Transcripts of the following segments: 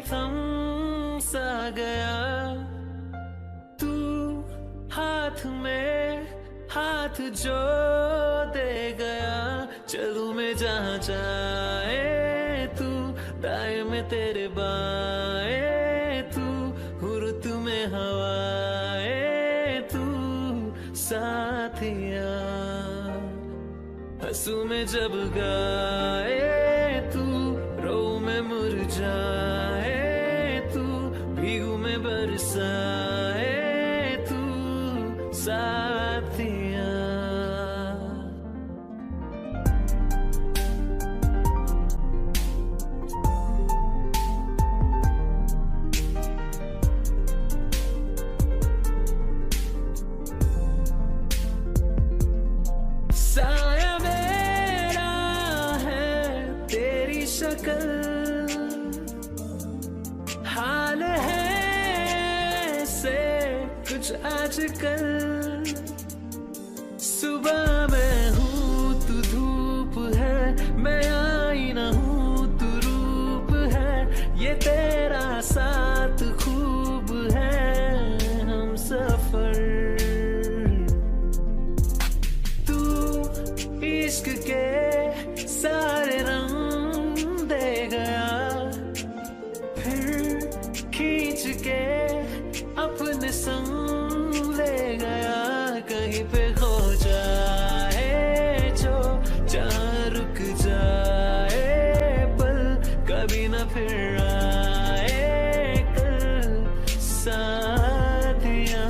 थम सा गया, तू हाथ में हाथ जो दे गया। चलूं मैं जहाँ जाए तू, दाएं में तेरे बाएं तू, हुर्त में हवाए तू साथिया। हंसू में जब गाए तू, रो में मुरझाए तू, भीगू में बरसाए तू साथिया। साया मेरा है तेरी शक्ल, हाल है से कुछ आजकल। सुबह मैं हूँ तू धूप है, मैं आईना हूँ तू रूप है। ये तेरा साथ खूब है हम सफर। इश्क के सारे रंग दे गया, फिर खींच के अपने संग ले गया। कहीं पे खो जाए जो, जहाँ रुक जाए पल, कभी ना फिर आए कल साथिया।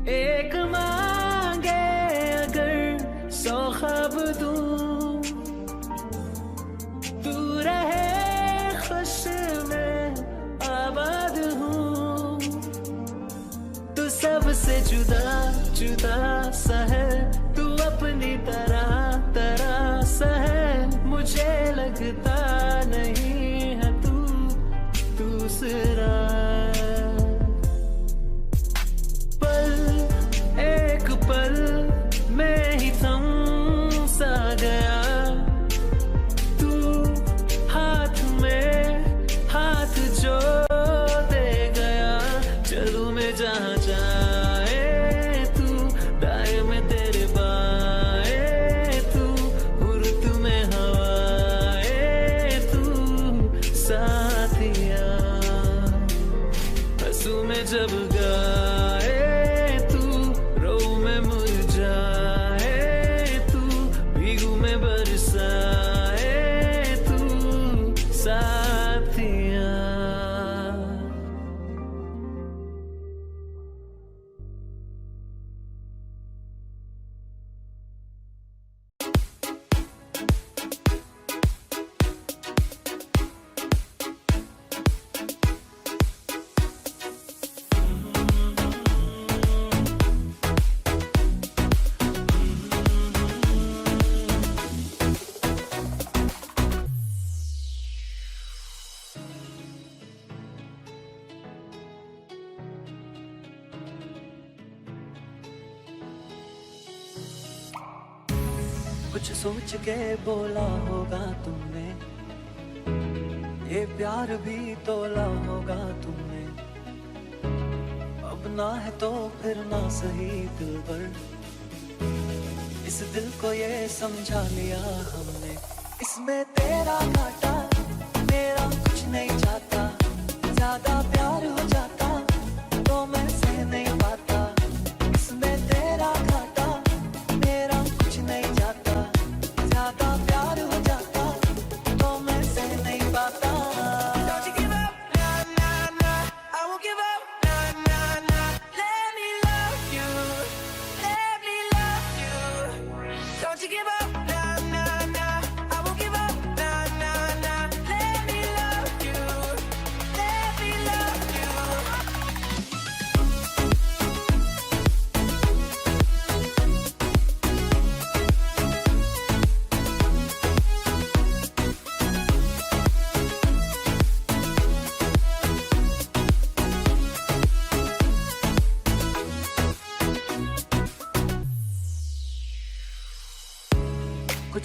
एक मांगे अगर 100 ख्वाब दूं, तू रहे खुश में आबाद हूँ। तू सबसे जुदा जुदा सा है, तू अपनी तरह तरह सा है। मुझे लगता नहीं है तू दूसरा। एक पल मैं ही थम सा गया, तू हाथ में हाथ जो दे गया। चलूं मैं जहाँ जाए तू, दाएं में तेरे बाएं तू, हुर्त में हवाए तू साथिया। हंसू में जब गाए तू, रो में मुरझाए तू, भीगू में बरसाए तू साथिया। कुछ सोच के बोला होगा तुमने, ये प्यार भी तोला होगा तुमने। अब ना है तो फिर ना सही दिलबर, इस दिल को ये समझा लिया हमने। इसमें तेरा घाटा मेरा कुछ नहीं जाता, ज्यादा प्यार हो जाता तो मैं सह नहीं पाता। इसमें तेरा घाटा मेरा कुछ नहीं जाता, ज्यादा प्यार हो जाता तो मैं सह नहीं पाता। Don't you give up, nah, nah, nah, I won't give up, nah, nah, nah. Let me love you, let me love you. Don't you give up, nah, nah, nah, I won't give up, nah, nah, nah. Let me love you.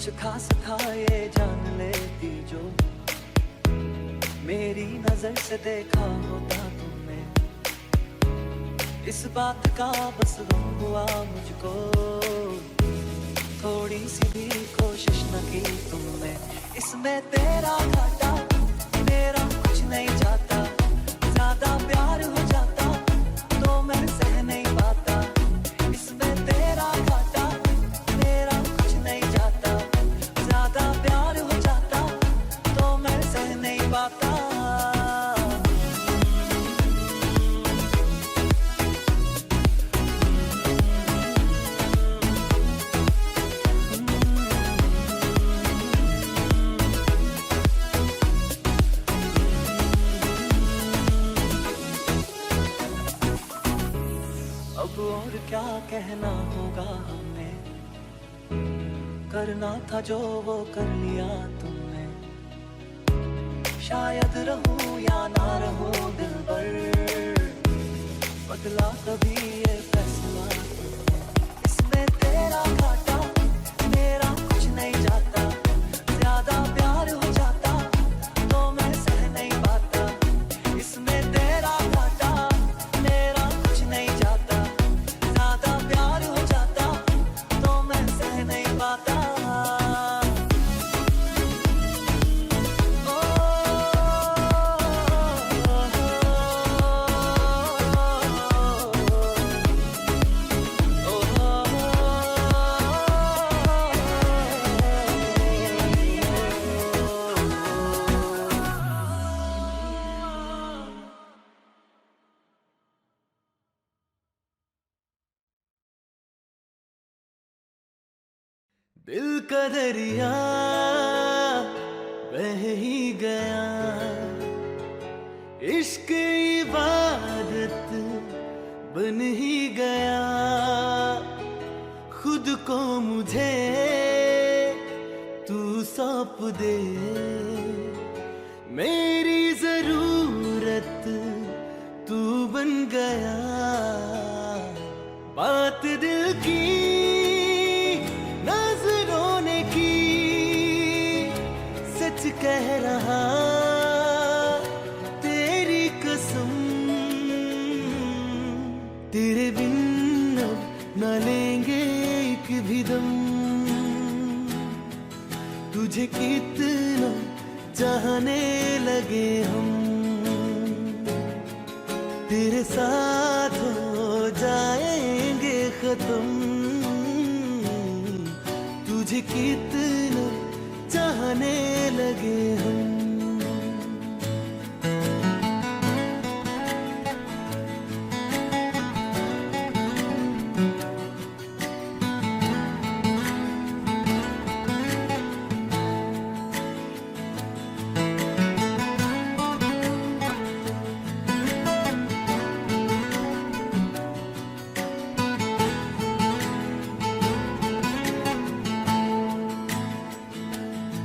कुछ खास था ये जान लेती जो मेरी नजर से देखा होता तुमने। इस बात का बस गम हुआ मुझको, थोड़ी सी भी कोशिश न की तुमने। इसमें तेरा घाटा मेरा कुछ नहीं जाता, ज्यादा प्यार हो जाता तो मैं सह नहीं पाता। इसमें तेरा घाटा मेरा कुछ नहीं जाता, ज्यादा प्यार हो जाता तो मैं सह नहीं पाता। अब और क्या कहना होगा हमें, करना था जो वो कर लिया तुमने। शायद रहूं या ना रहूं दिल भर, बदला कभी ये फैसला तुमने। इसमें तेरा घाटा मेरा कुछ नहीं जाता, ज्यादा प्यार हो जाता तो मैं सह नहीं पाता। इसमें तेरा घाटा मेरा कुछ नहीं जाता, ज्यादा प्यार हो जाता तो मैं सह नहीं पाता। दिल का दरिया बह ही गया, इश्क इबादत बन ही गया। खुद को मुझे तू सौंप दे, मेरी जरूरत तू बन गया। बात दिल की सच कह रहा, तेरी कसम तेरे बिन अब न लेंगे एक भी दम। तुझे कितना चाहने लगे हम, तेरे साथ हो जाएंगे खत्म। तुझे कितना चाहने लगे हम।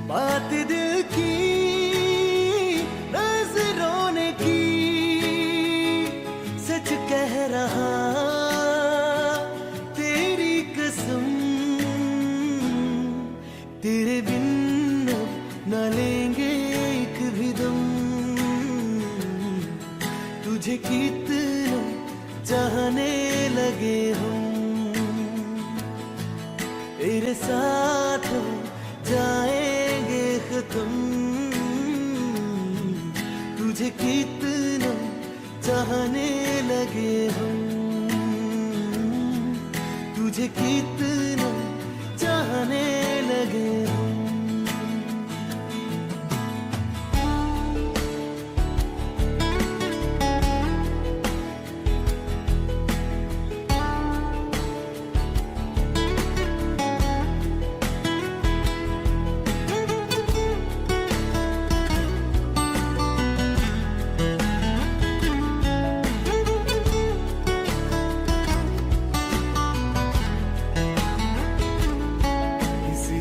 बात दिल की नजरों ने की, सच कह रहा, तेरी कसम तेरे बिन अब न लेंगे एक भी दम। तुझे कितना चाहने लगे हम, तेरे साथ जाएंगे खत्म। तुझे कितना चाहने लगे हम, तुझे कितना चाहने लगे हम।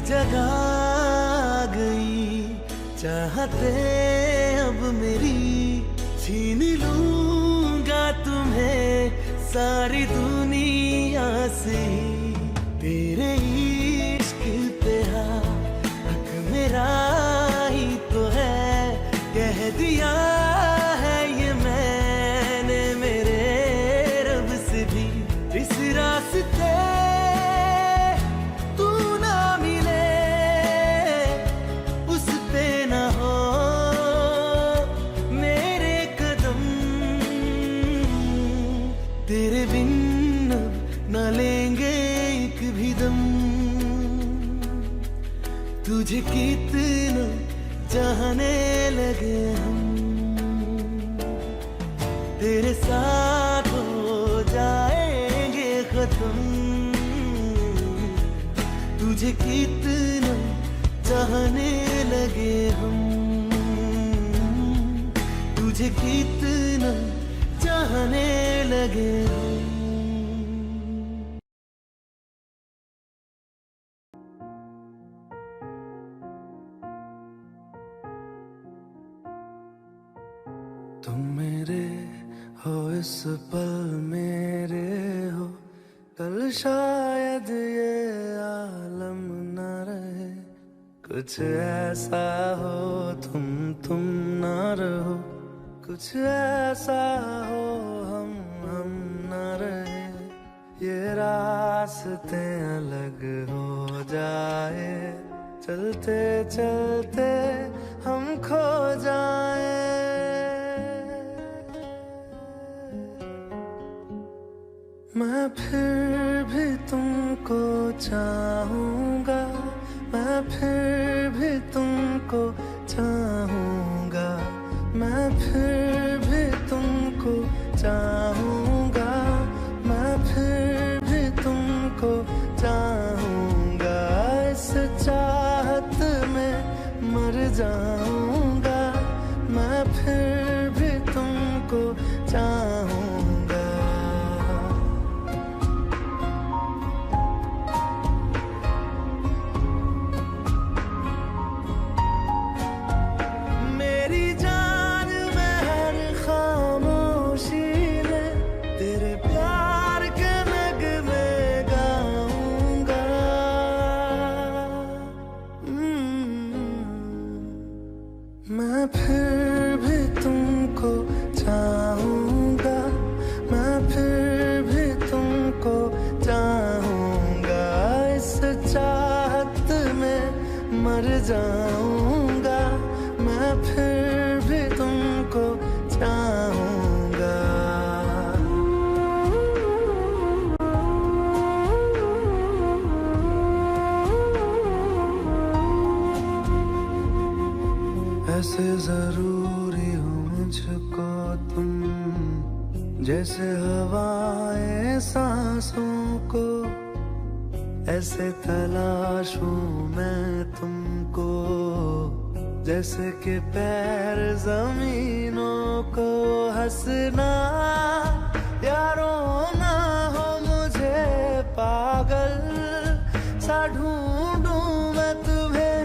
जगह गई चाहते अब मेरी, छीन लूंगा तुम्हें सारी दुनिया से। तेरे इश्क पे तेरे साथ हो जाएंगे खत्म। तुझे कितना चाहने लगे हम, तुझे कितना चाहने लगे हम। तुम मेरे हो इस पल मेरे हो, कल शायद ये आलम न रहे। कुछ ऐसा हो तुम ना रहो, कुछ ऐसा हो हम न रहे। ये रास्ते अलग हो जाए, चलते चलते हम खो जाए। मैं फिर भी तुमको चाहूँगा, मैं फिर भी तुमको चाहूँगा, मैं फिर भी तुमको चाहूँगा, मैं फिर भी तुमको चाहूँगा। इस चाहत में मर जाऊँगा, मैं फिर भी तुमको चाहूँगा। मैं फिर भी तुमको चाहूँगा, मैं फिर भी तुमको चाहूँगा। इस चाहत में मर जाऊँगा, मैं फिर भी तुमको चाहूँगा। ऐसे जरूरी हो मुझको तुम, जैसे हवाएं सांसों को। ऐसे तलाशूं मैं तुमको, जैसे कि पैर जमीनों को। हंसना या रोना हो मुझे पागल सा ढूंढूं मैं तुम्हें।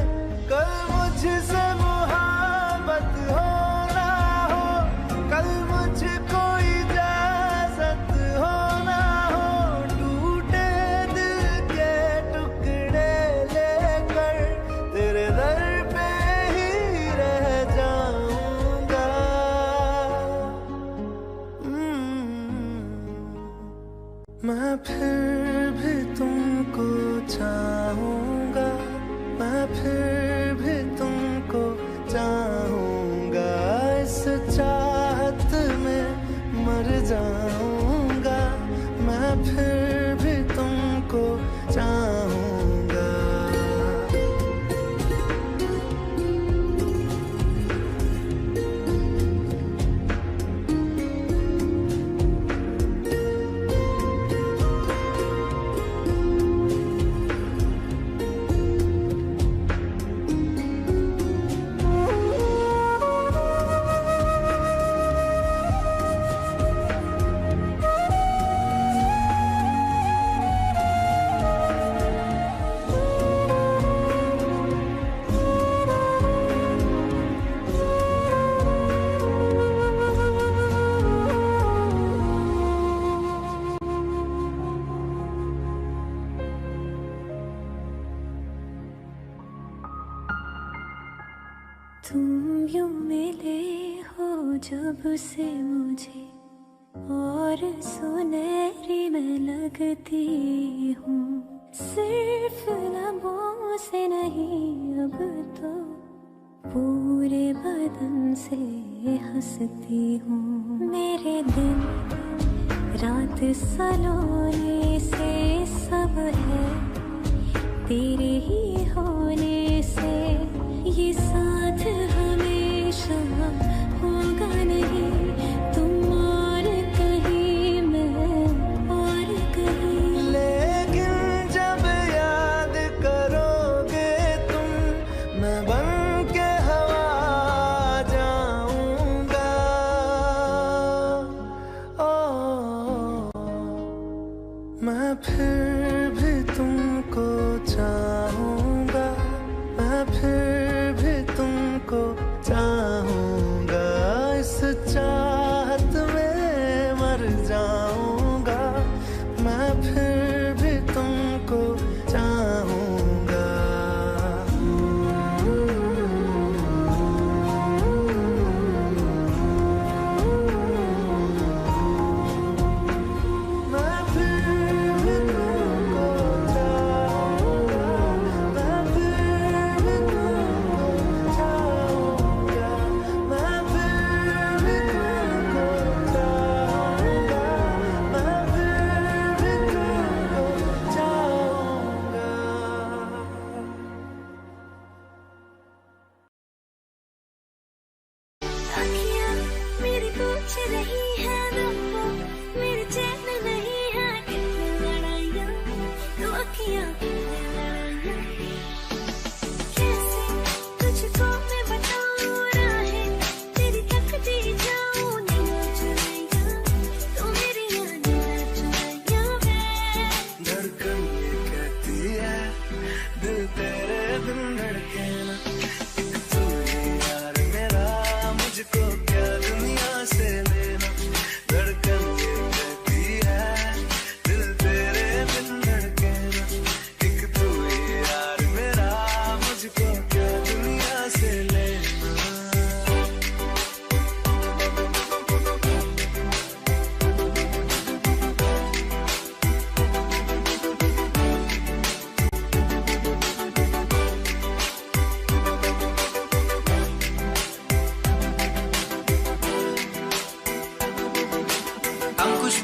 कल मुझसे मोहब्बत हो ना हो, कल मुझको इजाजत हो ना हो। टूटे दिल के टुकड़े लेकर तेरे दर पे ही रह जाऊंगा। मैं फिर भी तुमको चाहूँगा, मैं फिर भी तुमको चाहूँगा। इस चाहत में मर जाऊँगा, मैं फिर भी तुमको चाहूँगा। तुम यूं मिले हो जब से मुझे, और सुनहरी मैं लगती हूँ। सिर्फ लबों से नहीं अब तो पूरे बदन से हंसती हूँ। मेरे दिन रात सलोने से सब है तेरे ही होने से। ये साथ हमेशा होगा नहीं, तुम और जाऊंगा, मैं फिर भी तुमको चाहूंगा। मैं फिर भी तुमको चाहूंगा, मैं फिर भी तुमको चाहूंगा, मैं फिर भी तुमको चाहूंगा, मैं फिर भी तुमको चाहूंगा। अखियाँ मेरी पूछ रही है तुमको, मेरे चैन नहीं है कितनी लड़ाइयाँ, तो अखियाँ कितनी लड़ाइयाँ। कैसे तुझको मैं बताऊँ राहें, तेरी तकती जाऊँ नीला चुराइयाँ, तो मेरी यादें ना चुराइयाँ मैं। धड़कन ये कहती है दिल तेरे बिन धड़के ना, एक तू ही यार मेरा, मुझको क्या दुनिया से लेना। धड़कन ये कहती है दिल तेरे बिन धड़के ना, एक तू ही यार मेरा, मुझको क्या दुनिया से लेना। अंकुश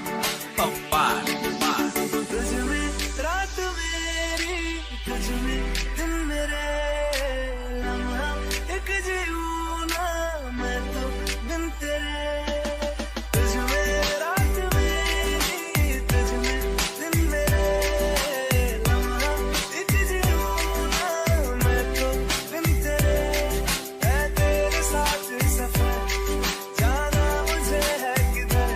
पप्पा तुझ में रात मेरी, तुझ में दिन मेरे, लम्हा एक जीऊं ना मैं तो बिन तेरे। तुझ में रात मेरी, तुझ में दिन मेरे, लम्हा एक जीऊं ना मैं तो बिन तेरे। है तेरे साथ सफर, जाना मुझे है किधर,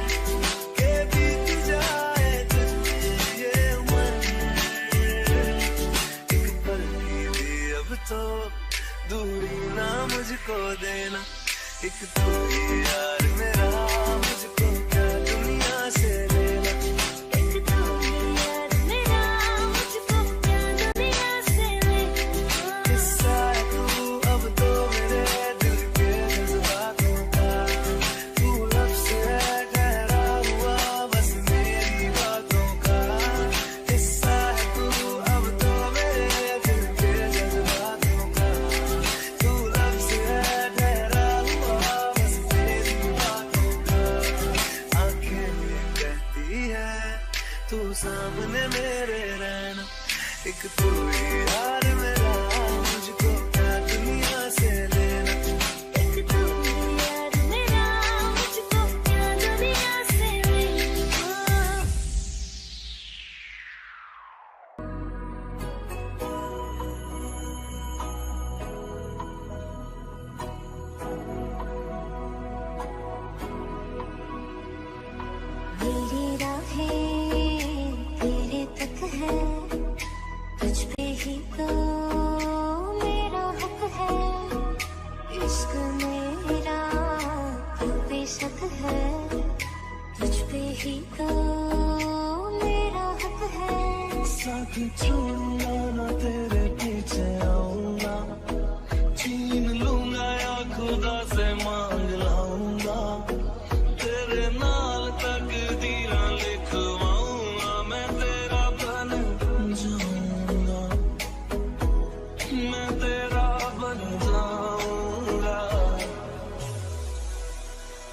के बीत जाए तुझ में ये उम्र। एक पल की भी अब तो दूरी ना मुझको देना, एक तू ही यार मेरा, मुझको क्या दुनिया से लेना। एक तू ही यार मेरा, मुझको क्या दुनिया से लेना। किस्सा है तू अब तो मेरे दिल के जज्बातों का, तू लफ्ज़ है ठहरा हुआ बस मेरी बातों का। किस्सा है तू अब तो मेरे दिल के जज्बातों का, तू लफ्ज़ है ठहरा हुआ बस मेरी बातों का। आंखें ये कहती है तू सामने मेरे रहना, एक तू ही यार मेरा, मुझको क्या दुनिया से लेना। एक तू ही यार मेरा, मुझको क्या दुनिया से लेना। मेरी राहें तेरे तक है, तुझ पे ही तो मेरा हक है। इश्क मेरा तू बेशक है, तुझ पे ही तो मेरा हक है। साथ छोड़ूंगा ना तेरे पीछे आऊंगा, छीन लूंगा या खुदा से मांग लाऊंगा, तेरे नाल तकदीरां लिखवाऊंगा, मैं तेरा बन जाऊंगा, मैं तेरा बन जाऊंगा।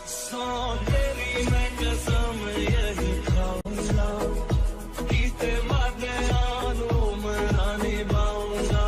सौ तेरी मैं कसम यही खाऊंगा, कीते वादे आनू मना निभाऊंगा,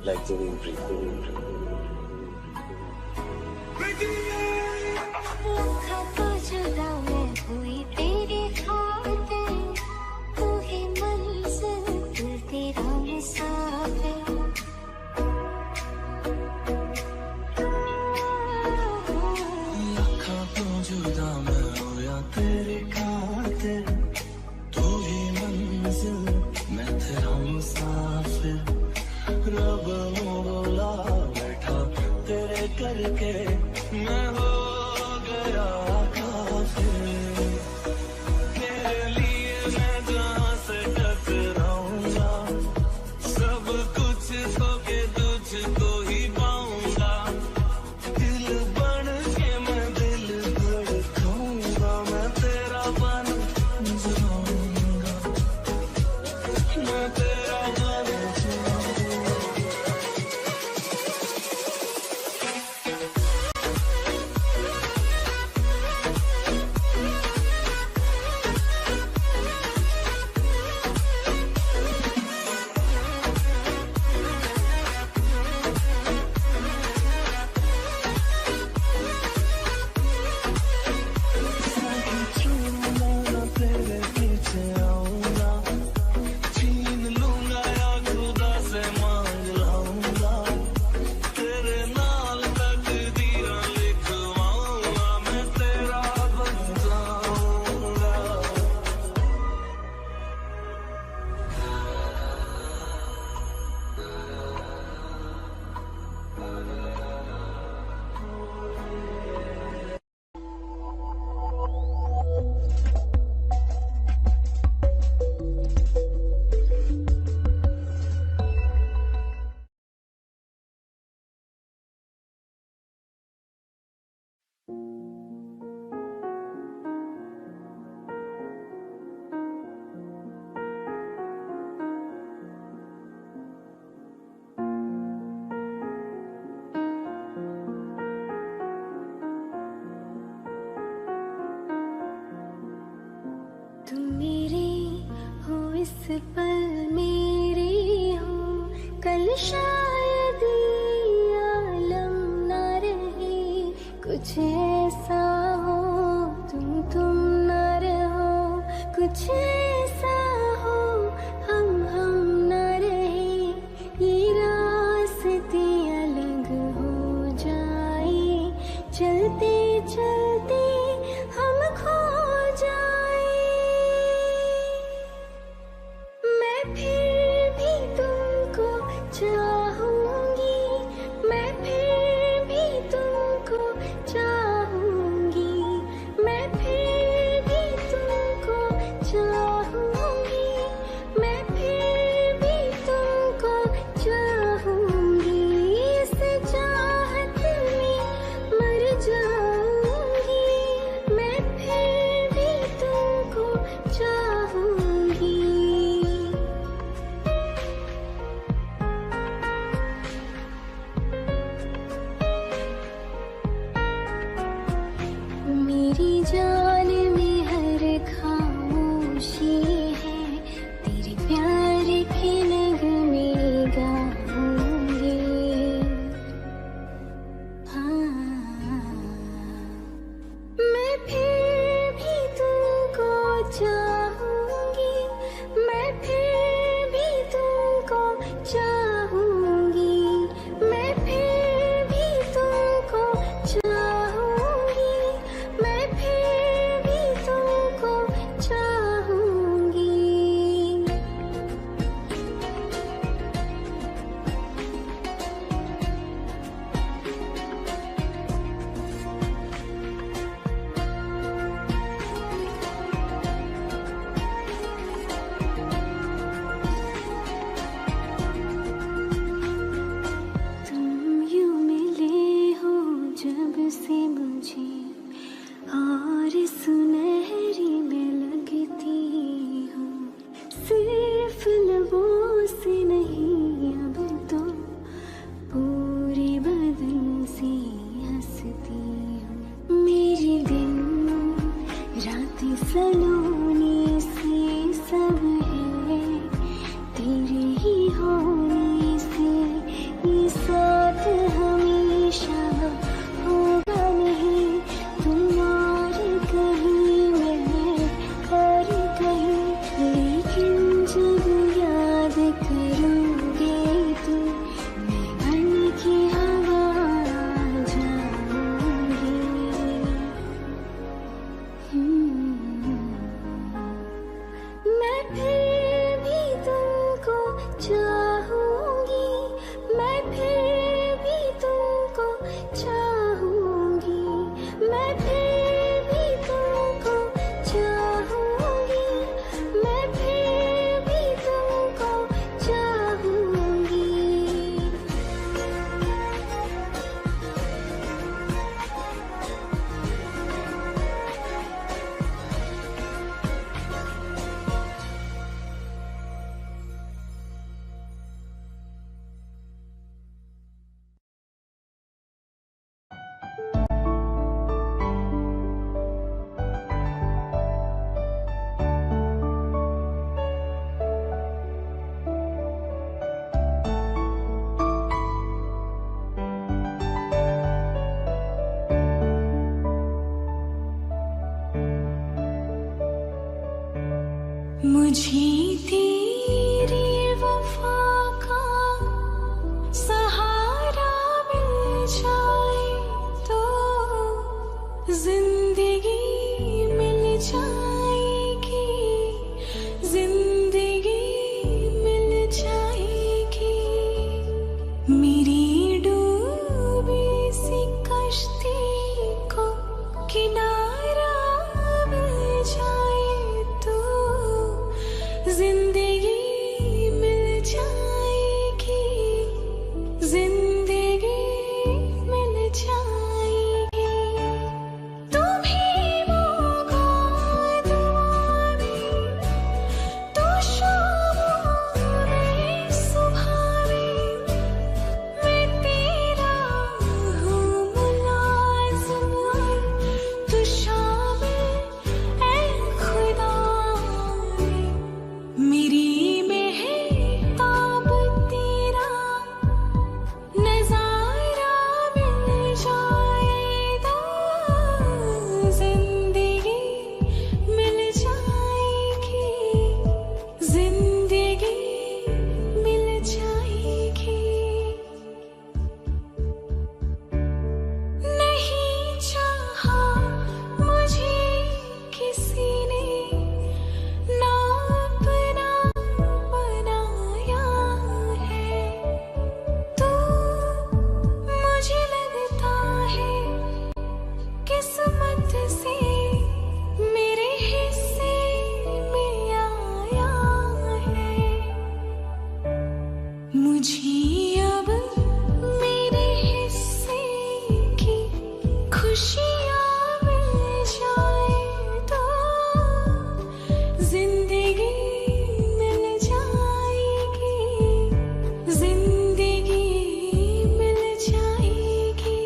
like the way you breathe. भूखा तो जुदा मैं हुई तेरे खातिर, तू ही मंजिल तू तेरा मुसाफिर। लाखों तो जुदा मैं होया तेरे खातिर, तू ही मंजिल मैं तेरा मुसाफिर। रब बोला बैठा तेरे करके मैं हो गया काफिर। तेरे लिए मैं जहाँ से टकराऊंगा, सब कुछ खो के तुझको ही पाऊंगा। दिल बन के मैं दिल धड़काऊंगा, मैं तेरा बन जाऊंगा, मैं तेरा बन जाऊंगा। तेरे पीछे आऊंगा, छीन लूंगा या खुदा से मांग लाऊंगा। तेरे नाल तकदीर लिखवाऊंगा, मैं तेरा बन जाऊंगा। तुम मेरे हो इस पल मेरे हो, कल शायद ये आलम ना रहे। कुछ ऐसा हो तुम ना रहो, कुछ ऐसा हो हम ना रहे। ये रास्ते अलग हो जाए, चलते चलते हम खो जाए। मैं फिर भी तुमको चाहूंगी, मैं फिर भी तुमको चाहूंगी, मैं फिर भी तुमको चाहूंगी, मैं फिर भी तुमको चाहूंगी। इस चाहत में मर जाऊंगी, मैं फिर भी तुमको चाहूंगी। मेरी जान में हर खामोशी है, तेरे प्यार के नगमे गाऊंगे। हाँ, मैं फिर भी तुमको चाहूंगी, मैं फिर भी तुमको चाहूंगी, मैं फिर भी तुमको चाहूंगी, मैं फिर मुझे तेरी वफा का सहारा मिल जाए तो जिंदगी मिल जाएगी, जिंदगी मिल जाएगी। मेरी डूबी सी कश्ती को किनारा मिल जाए तो जिंदगी मिल जाएगी, जिंदगी मिल जाएगी। तुम्हें मौका दुआ में तो शाम में सुबह में मैं तेरा हूँ मुलाज़िम, तो शामिल ऐ खुदा में मेरी मेहताब तेरा नज़ारा मिल जाए तो जिंदगी मिल जाएगी, जिंदगी मिल जाएगी। नहीं चाहा मुझे किसी ने ना अपना बनाया है, तो मुझे लगता है किस्मत से मेरे हिस्से में आया है। मुझे अब मेरे हिस्से की खुशियाँ मिल जाए तो जिंदगी मिल जाएगी, जिंदगी मिल जाएगी।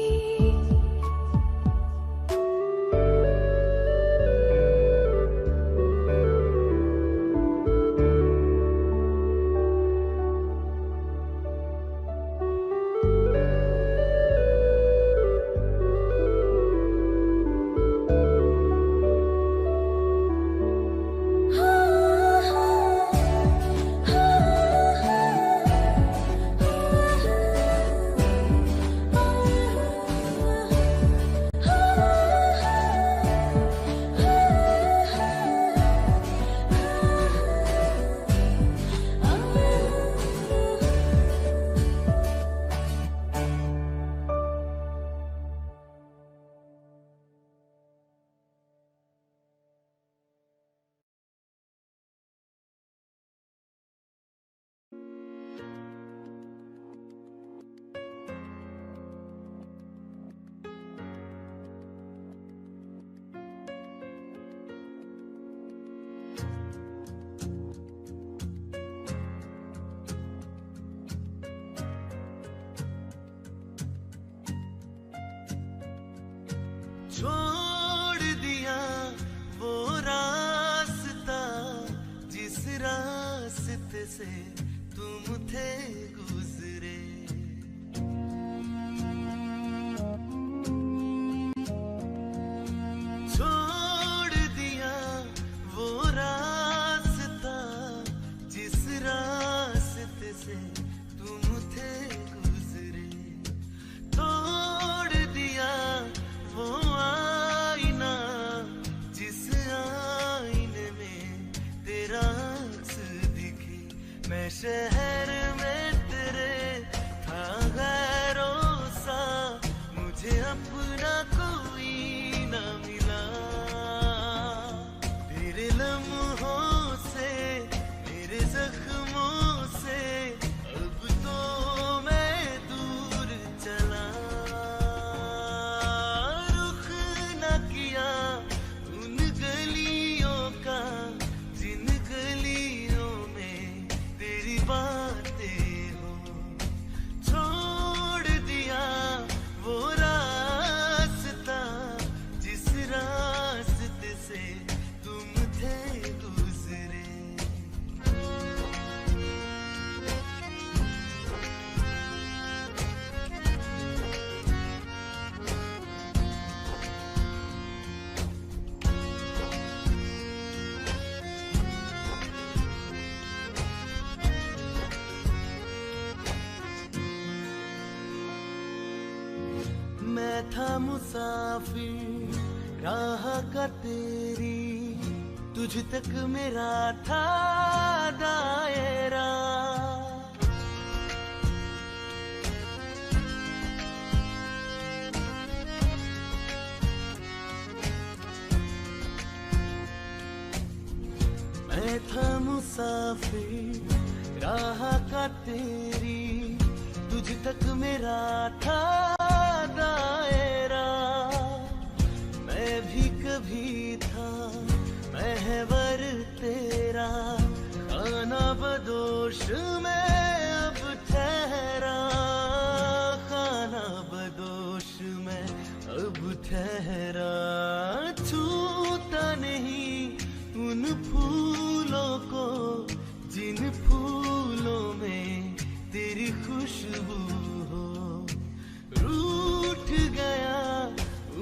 छोड़ दिया वो रास्ता जिस रास्ते से तुम थे गुजरे, छोड़ दिया वो रास्ता जिस रास्ते से तुम थे गुजरे, तोड़ दिया वो आईना जिस आईने में तेरा अक्स दिखे। मैं शहर में तेरे था गैरों सा, मुझे अपना कोई न मिला। तेरे लम्हों से मेरे जख्मों से अब तो मैं दूर चला। रुख न किया उन गलियों का जिन गलियों में तेरी बात मैं था मुसाफिर राह का तेरी, तुझ तक मेरा था दायरा। मैं था मुसाफिर राह का तेरी, तुझ तक मेरा था दायरा। मैं भी कभी था महवर तेरा, खाना बदोश मैं अब ठहरा, खाना बदोश मैं अब ठहरा। छूता नहीं उन फूलों को जिन फूलों में तेरी खुशबू हो, रूठ गया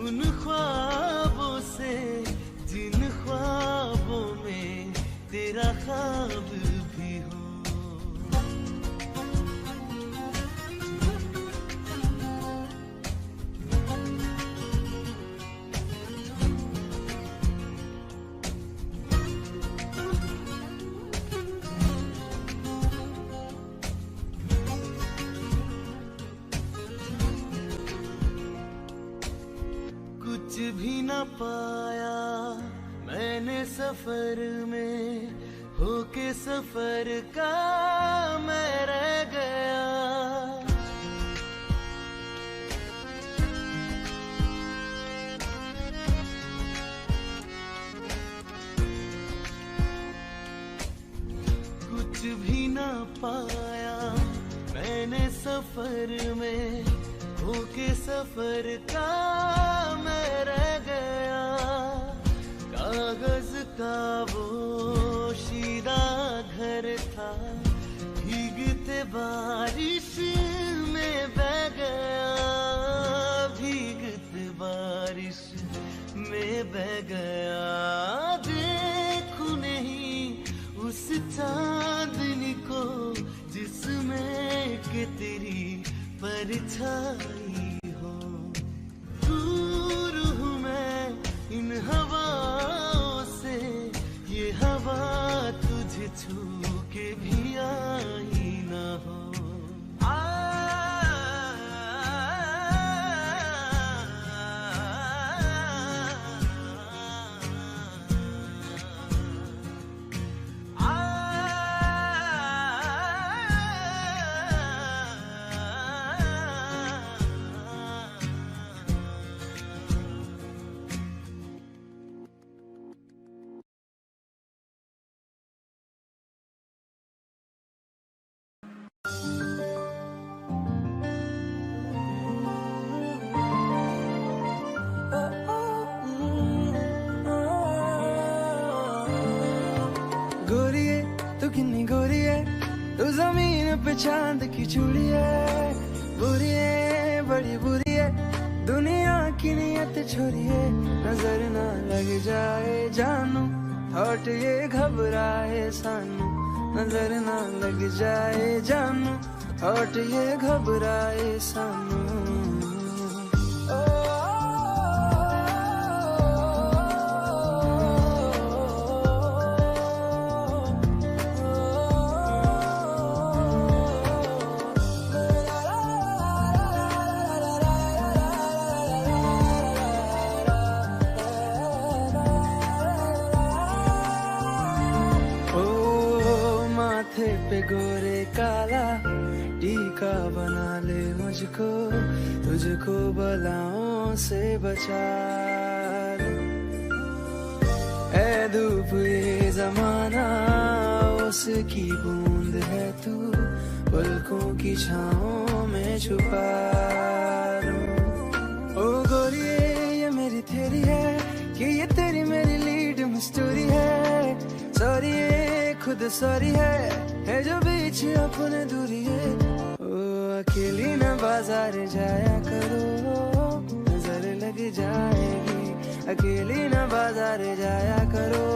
उन ख्वाबों से जिन ख्वाबों में तेरा ख्वाब भी हो। कुछ भी न पाया मैंने सफर में, होके सफर का मैं रह गया। कुछ भी न पाया मैंने सफर में, होके सफर का मैं रह गया। कागज का वो शीदा घर था, भीगते बारिश में बह गया, भीगते बारिश में बह गया। देखूं नहीं उस चांदनी को जिसमें के तेरी परछाई हो। दूर हूँ मैं इन हवाओं से, ये हवा तुझे छू के भी आई ना हो। गोरिये तू कितनी गोरी है, तू जमीन पे चांद की चूड़ी है। बुरी है बड़ी बुरी है दुनिया की नियत छोरी है, नजर ना लग जाए जानू थॉट ये घबराए सानू। नजर ना लग जाए जानू थॉट ये घबराए सानू। पे गोरे काला टीका बना ले मुझको, तुझको बलाओं से बचा ले। ऐ धूप ये जमाना उसकी बूंद है तू, पलकों की छाँव में छुपा लूं। ओ गोरिये ये मेरी थेरी है कि ये तेरी मेरी लीड में स्टोरी है। सॉरी ये खुद सॉरी है जो बीच अपने दूरी है। ओ अकेली न बाजार जाया करो, नजर लग जाएगी। अकेली न बाजार जाया करो,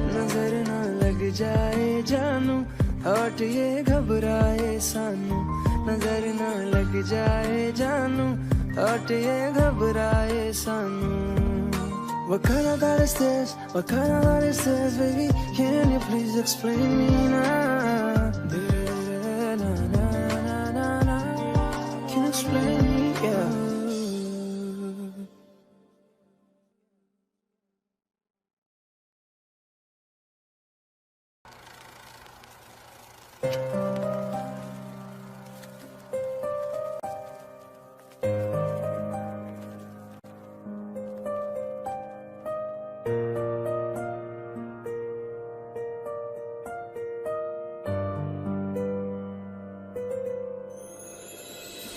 नजर न लग जाए जानू थॉट ये घबराए सानू। नजर न लग जाए जानू, थॉट ये घबराए सानू। What kind of God is this? What kind of God is this, baby? Can you please explain me now? Na, na, na, na, na. Can you explain me? Yeah.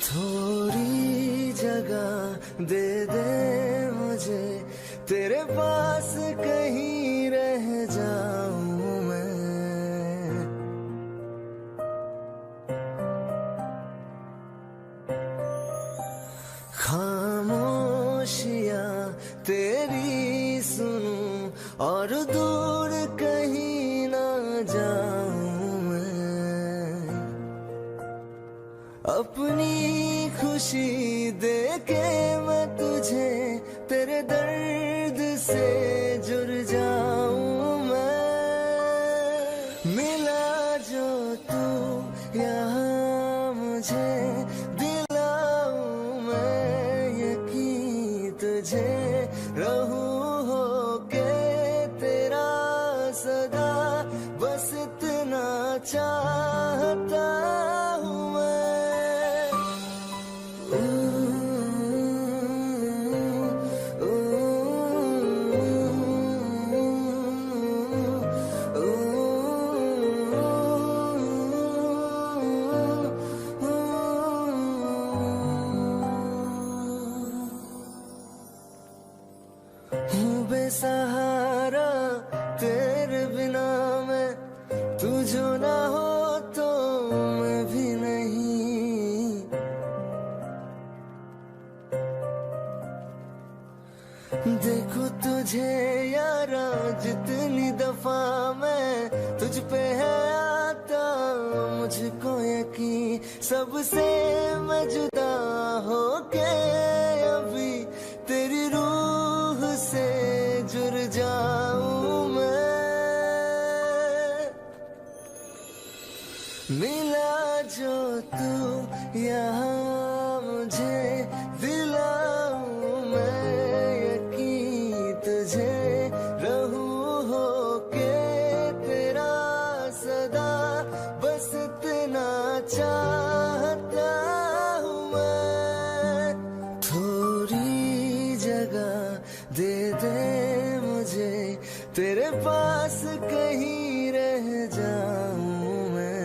थोड़ी जगह दे दे मुझे, तेरे पास कहीं रह जाऊं मैं। खामोशियां तेरी सुनूं और दूर कहीं ना जाऊं मैं। अपनी खुशी दे के मैं तुझे, तेरे दर्द से जुड़ जाऊं मैं। मिला जो तू यहाँ मुझे, दिलाऊं मैं यकीन तुझे। रहूं होके तेरा सदा, बस इतना चाहता हूँ मैं। बेसहारा तेरे बिना मैं, तू जो ना हो तो मैं भी नहीं। देखो तुझे यारा जितनी दफा मैं तुझ पे है आता, मुझको यकीन सबसे मैं जुदा होके अभी तेरी रूह से जुड़ जाऊं मैं। मिला जो तू यहाँ मुझे, दिलाऊं मैं यकीन तुझे। रहूं होके तेरा सदा, बस इतना चाहता हूँ मैं। थोड़ी जगह दे दे मुझे, तेरे पास कहीं रह जाऊं मैं।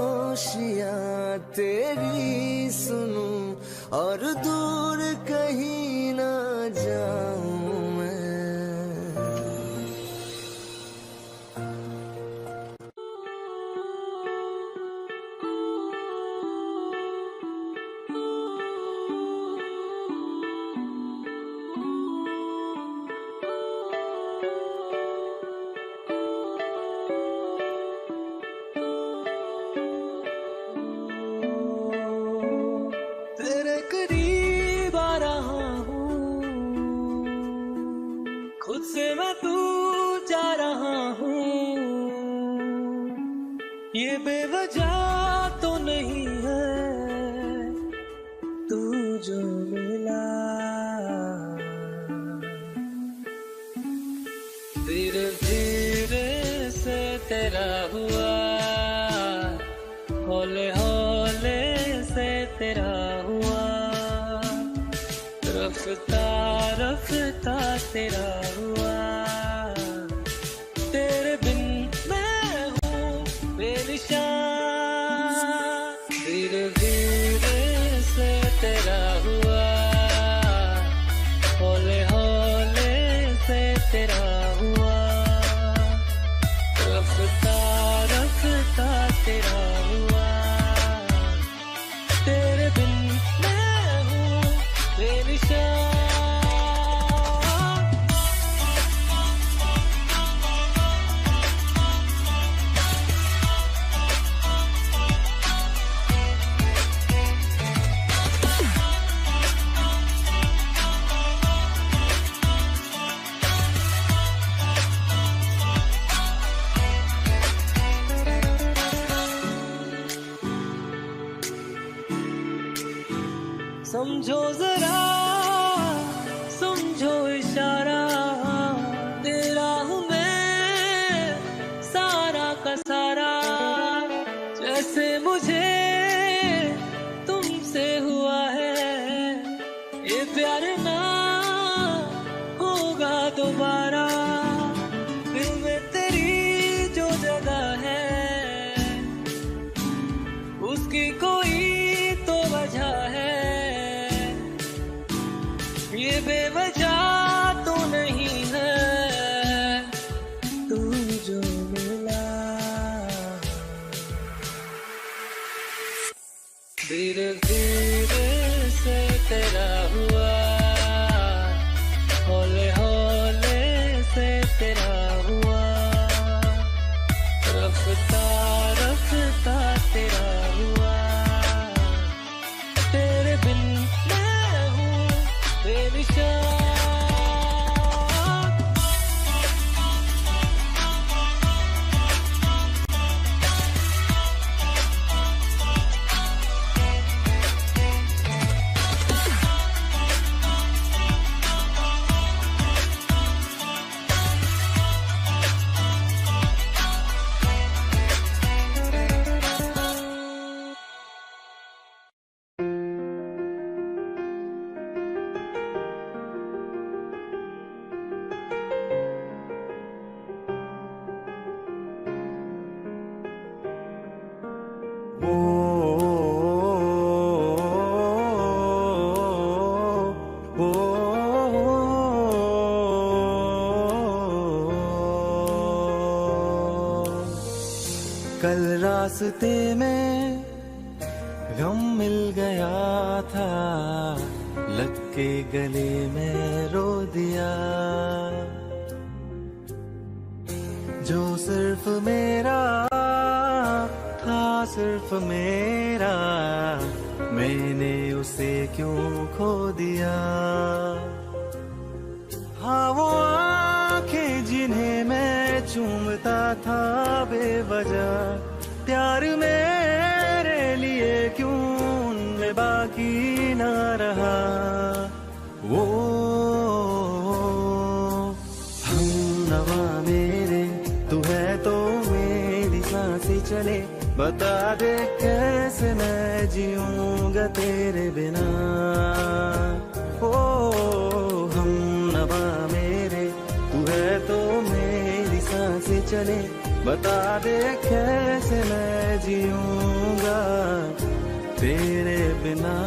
खामोशियां तेरी सुनूं और दूर कहीं ना जाऊं मैं। तेरे करीब आ रहा हूँ, खुद से मैं दूर जा रहा हूँ। ये बेवजह तो नहीं है तू जो मिला, धीरे धीरे से तेरा हुआ, हौले हौले से तेरा हुआ, रफ्ता रफ्ता तेरा हुआ। तेरे बिन मैं हूँ बेनिशान, धीरे धीरे से तेरा हुआ, हौले हौले से तेरा हुआ, रफ्ता रफ्ता तेरा हुआ। तेरे बिन मैं हूँ बेनिशान। समझो जरा, समझो इशारा, तेरा हूँ मैं सारा का सारा। जैसे मुझे तुमसे हुआ है ये प्यार ना होगा दोबारा। दिल में तेरी जो जगह है उसकी कोई तो वजह है, ये बेवजह तो नहीं है। तू जो मिला धीरे धीरे से तेरा हुआ, हौले हौले से तेरा हुआ, रफ्ता रफ्ता तेरा हुआ। तेरे बिन मैं हूँ बेनिशान। कल रास्ते में गम मिल गया था, लग के गले में रो दिया। जो सिर्फ मेरा था, सिर्फ मेरा, मैंने उसे क्यों खो दिया। हाँ वो आंखें जिन्हें मैं चूमता था बेवजह, प्यार मेरे लिए क्यों उनमें बाकी ना रहा। वो हम नवा मेरे, तू है तो मेरी सांसें चले, बता दे कैसे मैं जीऊंगा तेरे बिना। ओ हम नवा मेरे, तू है तो मेरी सांसें चले, बता दे कैसे मैं जीऊंगा तेरे बिना।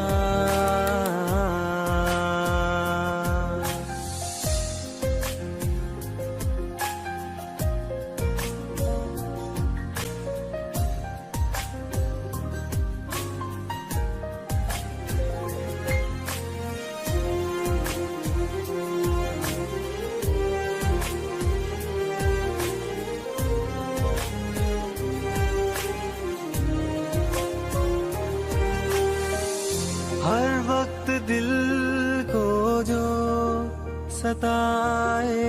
हर वक्त दिल को जो सताए,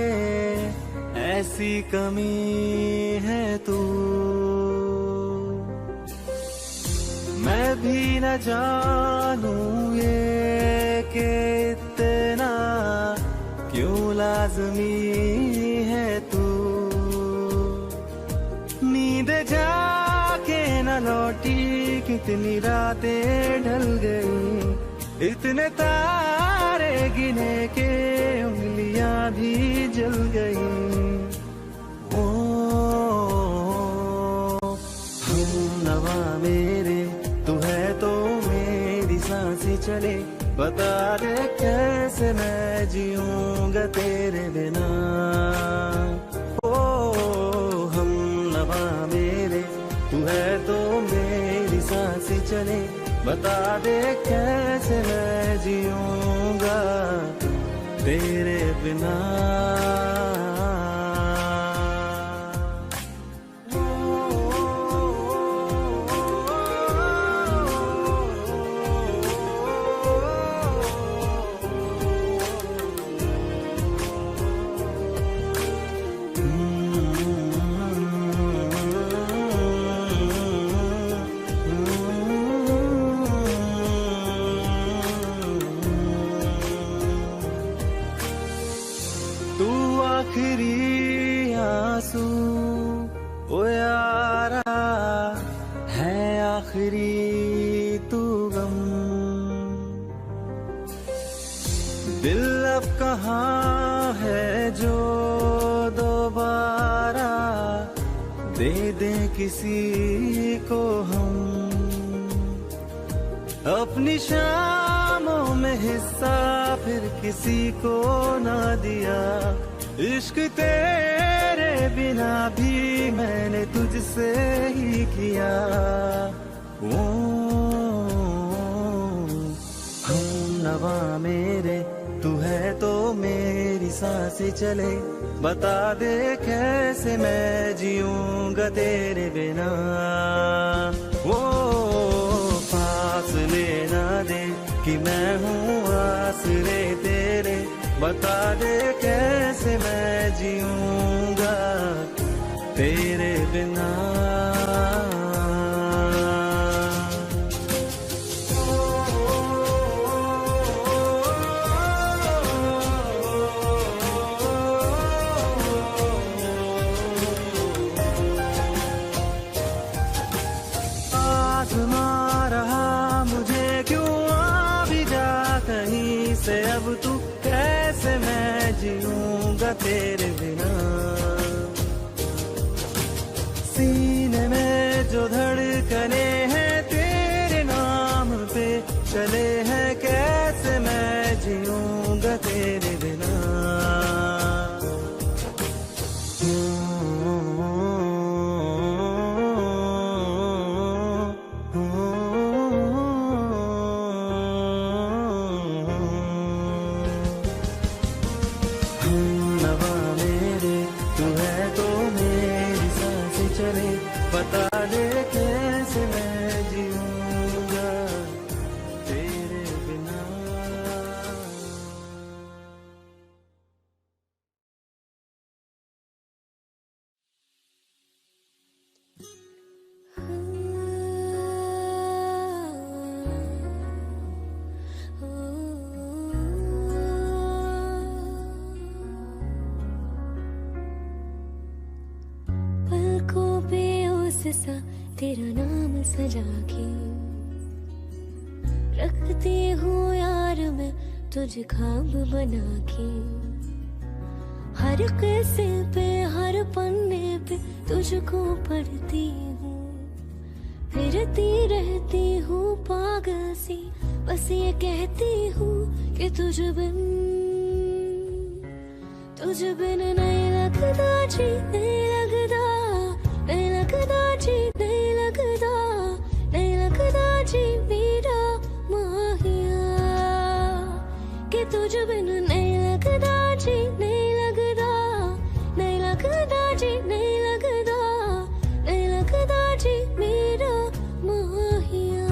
ऐसी कमी है तू। मैं भी न जानूं ये कि इतना क्यों लाज़मी है तू। नींद जाके न लौटी, कितनी रातें ढल गई, इतने तारे गिने के उंगलियां भी जल गई। ओ हम नवा मेरे, तू है तो मेरी सांसें चले, बता दे कैसे मैं जीऊंगा तेरे बिना। ओ हम नवा मेरे, तू है तो मेरी सांसें चले, बता दे कैसे मैं जीऊंगा तेरे बिना। आंसू ओ यारा है आखिरी तू गम। दिल अब कहाँ है जो दोबारा दे दे किसी को हम। अपनी शामों में हिस्सा फिर किसी को ना दिया। इश्क तेरे बिना भी मैंने तुझसे ही किया। ओ हम नवा मेरे तू है तो मेरी सांसें चले। बता दे कैसे मैं जीऊंगा तेरे बिना। वो फासले ना दे कि मैं हूँ आसरे तेरे। बता दे कैसे मैं जीऊंगा तेरे बिना। आज़मा रहा मुझे क्यों आ भी जा कहीं से अब तू। कैसे मैं जीऊंगा तेरे बिना। सीने में जो धड़कने हैं तेरे नाम पे चले हैं। कैसे मैं जीऊंगा तेरे बिना। बता दे कैसे मैं जीऊंगा तेरे बिना। पलकों पे सा तेरा नाम सजा के रखती हूँ यार मैं तुझे ख्वाब बना के। हर किस्से पे हर पन्ने पे तुझको पढ़ती हूँ। फिरती रहती हूँ पागल सी बस ये कहती हूँ कि तुझ बिन नहीं लगता जी नहीं लगता। नहीं लगता जी नहीं लगता। नहीं लगता जी मेरा माहिया कि तुझ बिन नहीं लगता जी नहीं लगता। नहीं लगता जी नहीं लगता। नहीं लगता जी मेरा माहिया।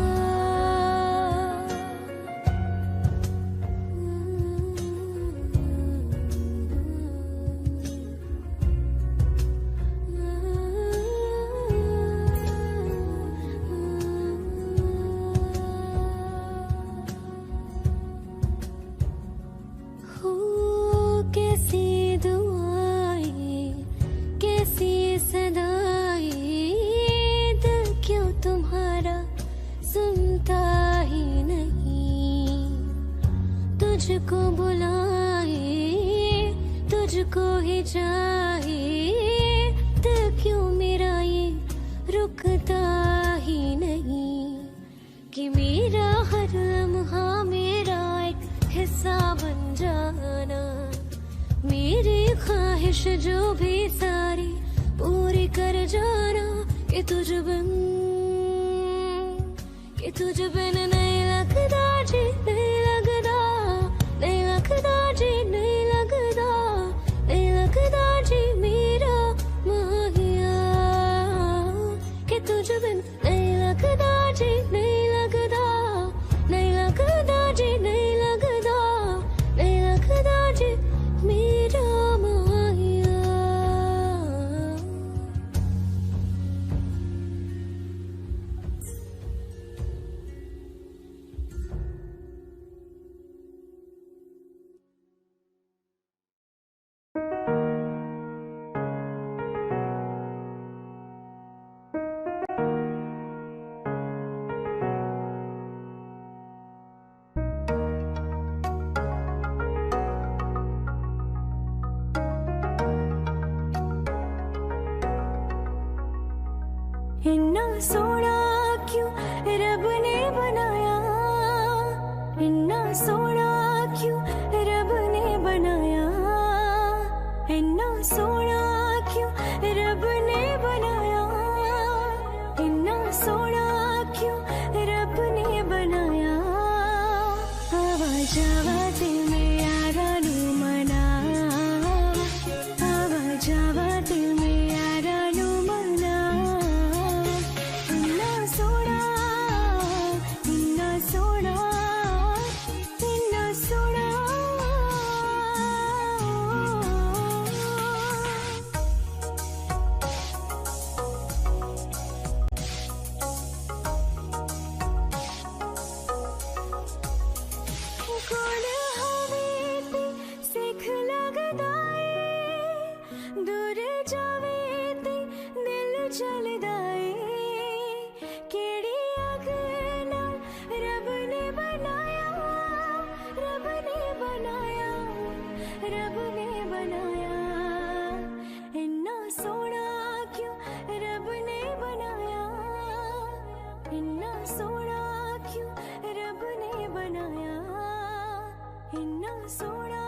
तुझको बुलाए तुझको ही चाहे तो क्यों मेरा ये रुकता ही नहीं। कि मेरा हर लम्हा मेरा एक हिस्सा बन जाना। मेरी ख्वाहिश जो भी सारी पूरी कर जाना। कि तुझ बिन नहीं लगता जी नहीं लगता। नहीं लगता जी नहीं लगता। नहीं लगता जी मेरा माहिया कि तुझ बिन नहीं लगता जी नहीं लगता। नहीं लगता जी नहीं लगता। नहीं लगता जी मेरा माहिया। जावे ते दिल चलदा ए केड़ी अग नाल रब ने बनाया, रब ने बनाया, रब ने बनाया। इन्ना सोना क्यों रब ने बनाया, इन्ना सोना क्यों रब ने बनाया, इन्ना सोना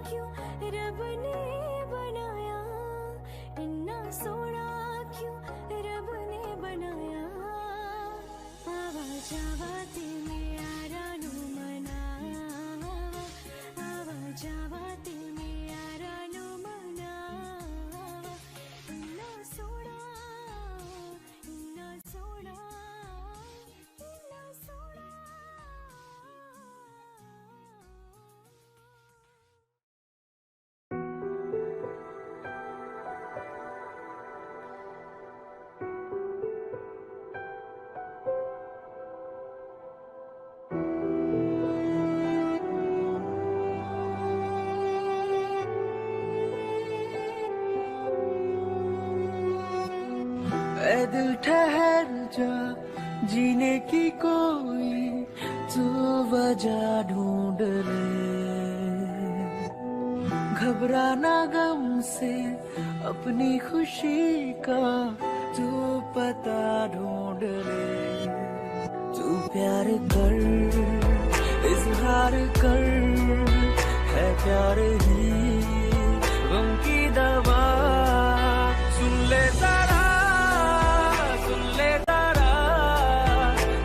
क्यों रब ने बनाया, इन्ना सोना क्यों रब ने बनाया। आवा जावा ते मेरा नु मनावा, आवा जावा ते मेरा नु मनावा। इन्ना सोना, इन्ना सोना, इन्ना सोना। ऐ दिल ठहर जा, जीने की कोई तो वजह ढूंढ ले। घबराना गम से अपनी खुशी का तो पता ढूंढ ले। तू प्यार कर, इजहार कर, है प्यार ही गम की दवा। सुन ले जरा, सुन ले जरा,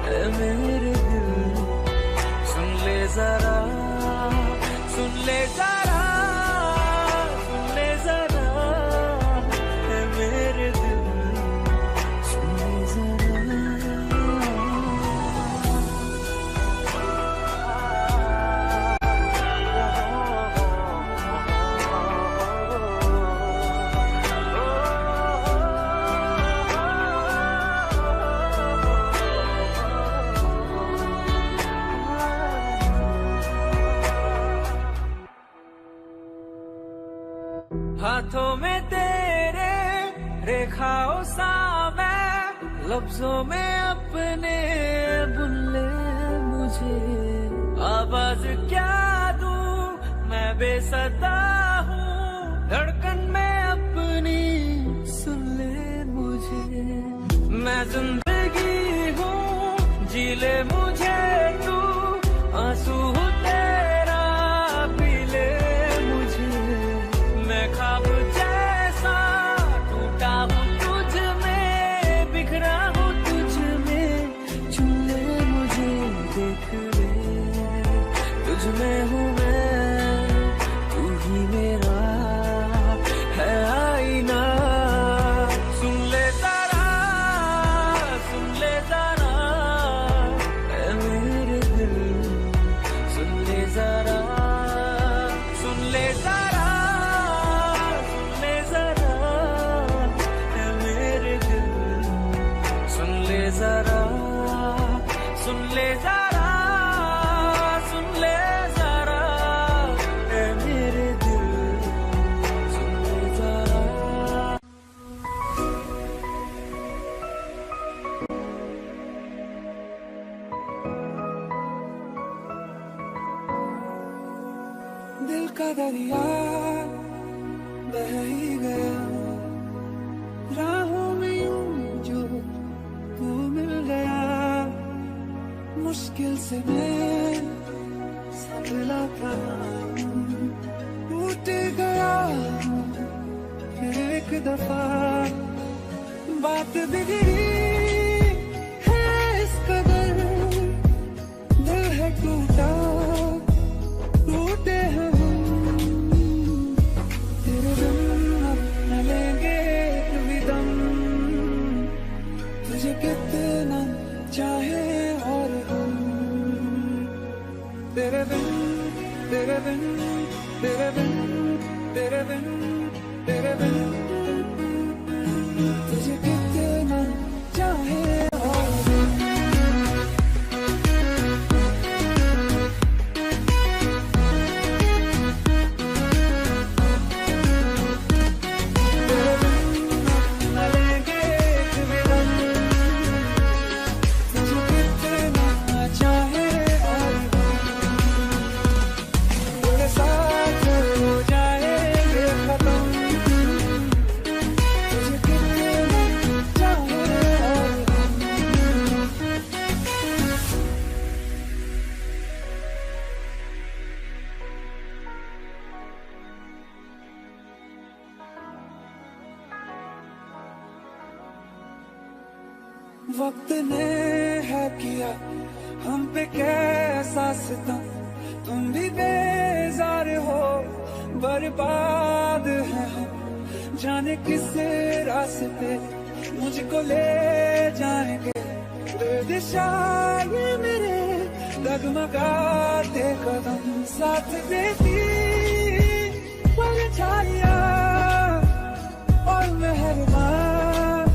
ऐ मेरे दिल, सुन ले जरा, सुन ले जरा, सुन ले जरा, ऐ मेरे दिल, सुन ले जरा। हाथों में तेरे रेखाओं सा मैं, लफ्जों में अपने बुन ले मुझे। आवाज क्या दूं मैं बेसदा हूँ, धड़कन में अपनी सुन ले मुझे। मैं जिंदगी हूँ, जी ले मुझे तू, आंसू हूँ तेरा, पी ले मुझे। मैं ख्वाब जैसा टूटा हूँ तुझ में, बिखरा हूँ तुझ में। चुन ले मुझे, देख ले, तुझ में हूँ मैं, तू ही मेरा है आईना। सुन ले जरा, सुन ले जरा, ऐ मेरे दिल, सुन ले जरा, सुन ले जरा, सुन ले जरा, ऐ मेरे दिल, सुन ले जरा, सुन ले जरा, सुन ले जरा, ऐ मेरे दिल, सुन ले जरा। दिल का दरिया बह ही गया, राहों में यूं जो तू मिल गया। मुश्किल से मैं संभला था, टूट गया फिर एक दफा। बात बिगड़ी है इस कदर, दिल है टूटा, टूटे हैं हम। तेरे बिन अब न लेंगे कभी दम, तुझे कितना चाहे और हम। तेरे बिन, तेरे बिन, तेरे बिन, तेरे बिन, तेरे बिन, तुझे कितना चाहे और हम। वक्त ने है किया हम पे कैसा सितम, तुम भी बेजार हो, बर्बाद है हम, जाने किस रास्ते मुझको ले जाएंगे। दिशा ये मेरे डगमगाते कदम, साथ देती परछाइयां और मेहरबान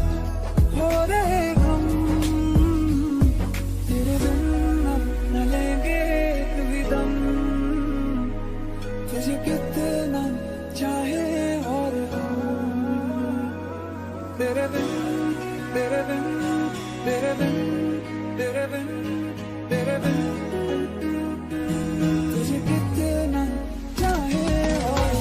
हो रहे हम। तेरे बिन अब न लेंगे एक भी दम, तुझे कितना चाहे और हम। तेरे बिन तेरे बिन तेरे बिन तेरे बिन तेरे बिन तुझे कितना चाहे और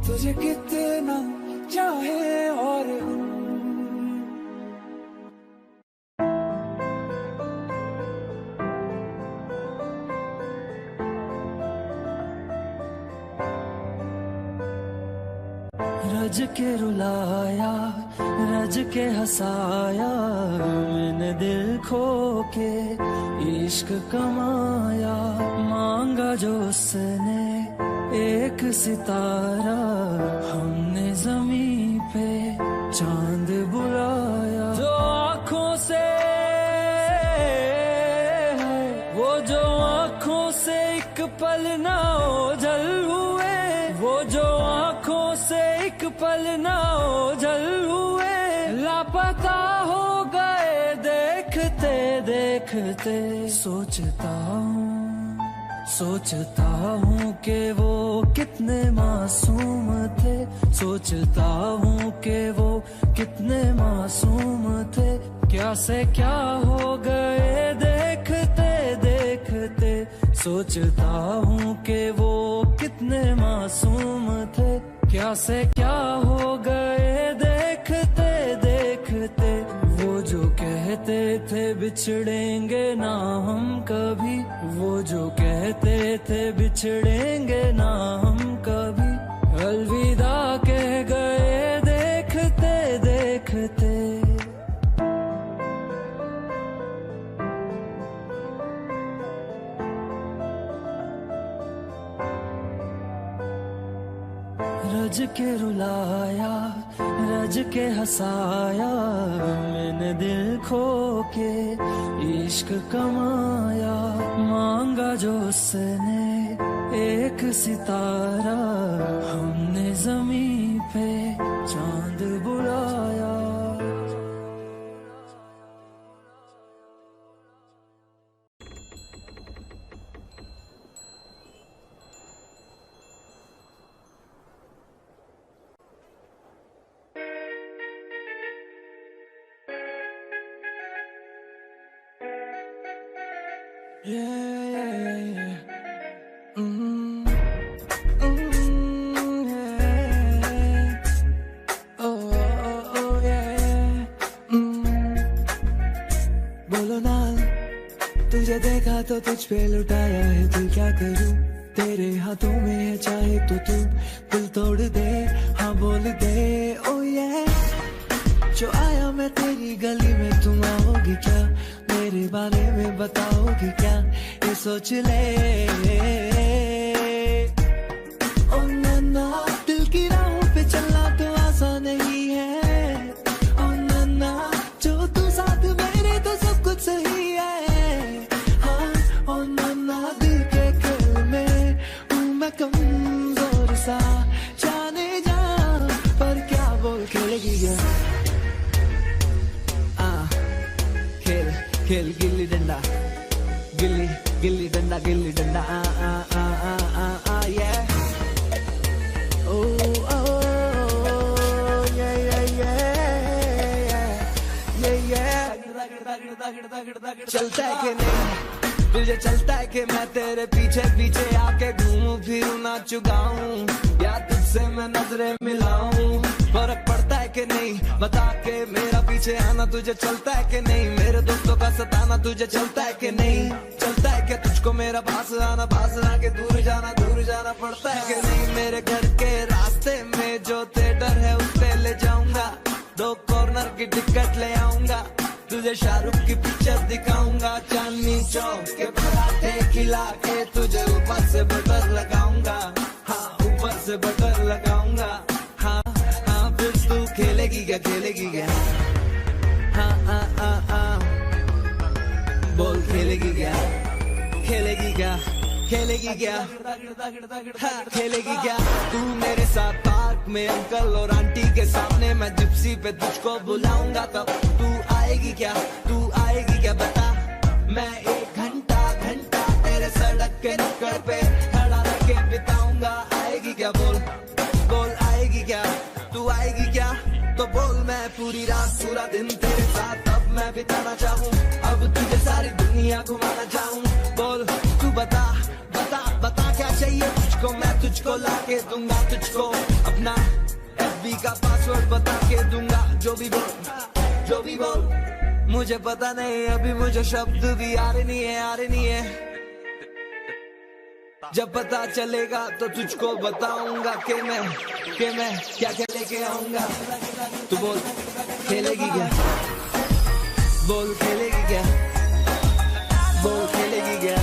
तुझे कितना चाहे और रज के रुलाया, रज के हंसाया, मैंने दिल खो के इश्क कमाया। मांगा जो उसने एक सितारा, हमने जमीन पे चांद बुलाया। जो आँखों से वो जो आँखों से एक पल ना ओझल हुए, वो जो आँखों से एक पल ना ओझल हुए, लापता हो गए देखते देखते। सोचता हूँ कि वो कितने मासूम थे, सोचता हूँ कि वो कितने मासूम थे। क्या से क्या हो गए देखते देखते। सोचता हूँ कि वो कितने मासूम थे, क्या से क्या हो गए देखते देखते। वो जो कहते थे बिछड़ेंगे ना हम कभी, वो जो कहते थे बिछड़ेंगे ना हम कभी, अलविदा कह गए देखते देखते। रज के रुलाया, रज के हंसाया, मैंने दिल खो के इश्क कमाया। मांगा जो उसने एक सितारा, हमने जमीन पे चांद बुलाया। बोलो ना, तुझे देखा तो तुझ पे लुटाया है दिल, क्या करूं तेरे हाथों में है, चाहे तो तू दिल तोड़ दे, हाँ बोल दे। ओ ये जो आया मैं तेरी गली में, तुम आओगी क्या, मेरे बारे में बताओगी क्या, ये सोच ले। ओ ना दिल की राह कमजोर सा जाने जा, पर क्या बोल खेलेगी क्या? खेल खेल गिल्ली डंडा, गिल्ली गिल्ली डंडा, गिल्ली डंडा, yeah. चलता है कि नहीं तुझे, चलता है कि मैं तेरे पीछे पीछे आके घूमूं फिरूं नाचूं गाऊं, या तुझसे मैं नजरें मिलाऊं? फर्क पड़ता है कि नहीं बता के मेरा पीछे आना तुझे चलता है कि नहीं? मेरे दोस्तों का सताना तुझे चलता है कि नहीं? चलता है कि तुझको मेरा पास आके दूर जाना पड़ता है कि नहीं? मेरे घर के रास्ते में जो थिएटर है उस पे ले जाऊंगा, 2 कॉर्नर की टिकट ले आऊंगा, तुझे शाहरुख की पिक्चर दिखाऊंगा, चांदनी चौक के पराठे खिला के तुझे ऊपर से बटर लगाऊंगा, हाँ ऊपर से बटर लगाऊंगा, हाँ हाँ फिर तू खेलेगी क्या, खेलेगी क्या? हाँ बोल खेलेगी क्या, खेलेगी क्या, खेलेगी क्या? हाँ खेलेगी क्या? तू मेरे साथ पार्क में अंकल और आंटी के सामने, मैं जिप्सी पे तुझको बुलाऊंगा, तब तू आएगी क्या, तू आएगी क्या बता? मैं 1 घंटा तेरे सड़क के नुक्कड़ पे खड़ा रह के बिताऊंगा, आएगी क्या? बोल बोल आएगी क्या? तू आएगी क्या? तो बोल मैं पूरी रात पूरा दिन तेरे साथ अब मैं बिताना चाहूँ, अब तुझे सारी दुनिया घुमाना चाहूँ, बोल तू बता क्या चाहिए तुझको? मैं तुझको ला के दूंगा, तुझको अपना FB का पासवर्ड बता के दूंगा, जो भी बोल मुझे पता नहीं, अभी मुझे शब्द भी आ रहे नहीं है, जब पता चलेगा तो तुझको बताऊंगा कि मैं क्या लेके आऊंगा। तू बोल खेलेगी क्या, बोल खेलेगी क्या, बोल खेलेगी क्या?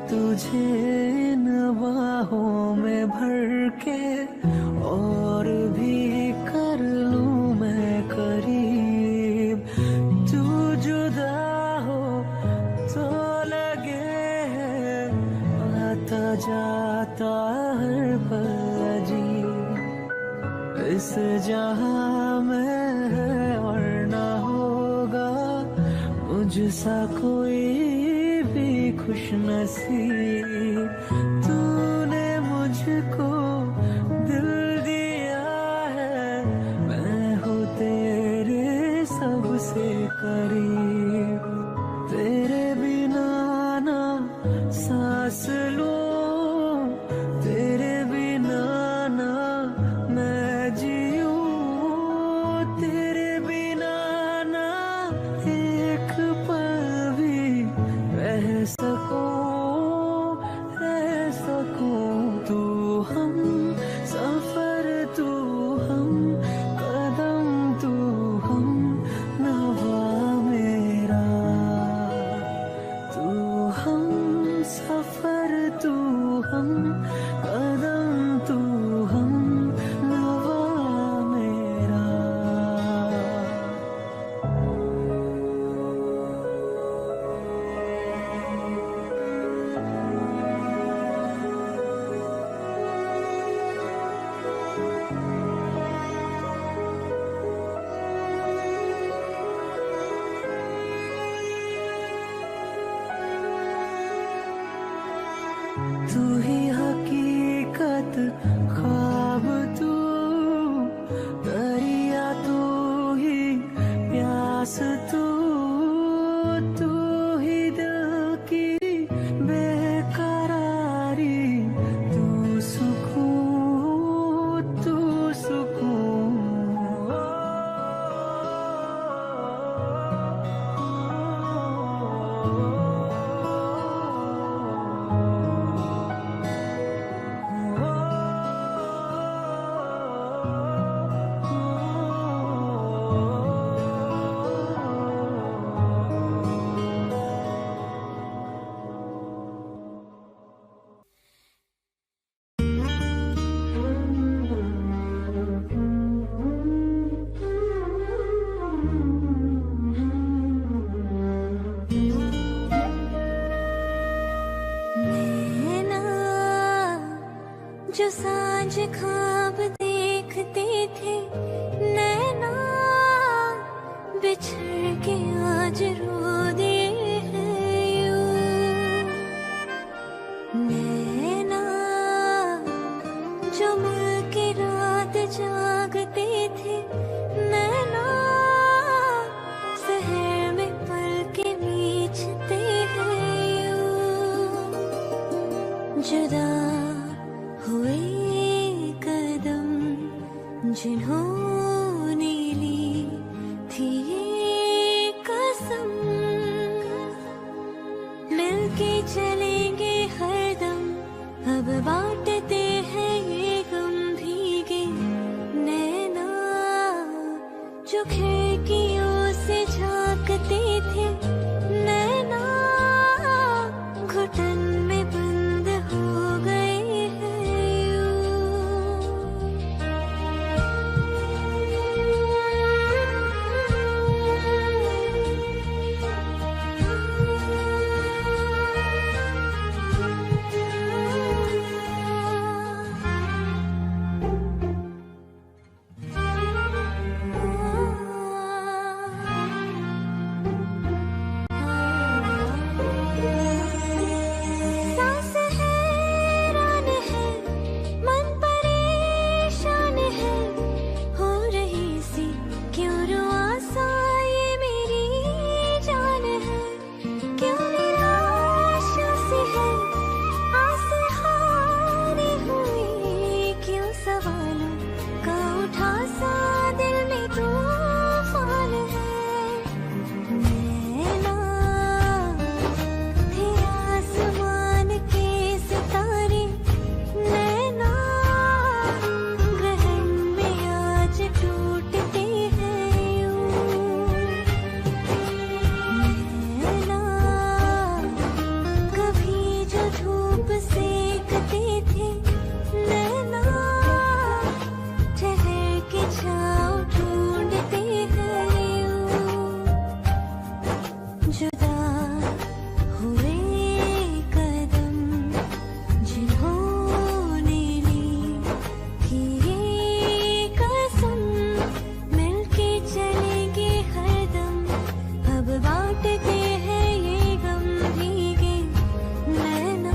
तुझे इन बाहों में भर के और भी कर लूं मैं करीब, तू जुदा हो तो लगे आता जाता हर पल अजीब, इस जहां में है और ना होगा मुझसा कोई खुश नसीब, तूने मुझको दिल दिया है, मैं हूँ तेरे सबसे करीब, तेरे बिना ना सांस लूं, तेरे बिना ना मैं जीऊं, तेरे बिना ना एक पल भी रह सकूं, तू हम सफर, तू हम कदम, तू हम नवा मेरा, तू हम सफर, तू हम कदम, तू हम नवा मेरा। तू ही हकीकत, ख्वाब तू, दरिया तू ही प्यास तू, तू ही दिल की बेकरारी, तू सुकून, तू सुकून। नैना जो सांझ ख्वाब देखते थे, नैना बिछड़ के आज रो दिए हैं यूं। नैना जो मिलके रात जागते थे, नैना शहर में पल के बीचते हैं यूं। जुदा हुए कदम जिन्होंने ली थी ये कसम, मिलके चलेंगे हरदम, अब बांटते हैं ये गम। भीगे नैना जो खिड़कियों से झांकते थे, नैना घुटन में बंद हो गए हैं यूं। सांस हैरान है, मन परेशान है, हो रही सी क्यों रुआसा ये मेरी जान है। क्यों निराशा सी है, आस हारी हुई, क्यों सवालों का उठा सा दिल में तूफान है। नैना थे आसमान के सितारे, नैना ग्रहण में आज टूटते हैं यूं। नैना कभी जो धूप सेकते थे, नैना ठहर के छाँव ढूंढते हैं यूं। जुदा हुए कदम जिन्होंने ली थी ये कसम, मिलके चलेंगे हरदम, अब बांटते हैं ये गम। भीगे नैना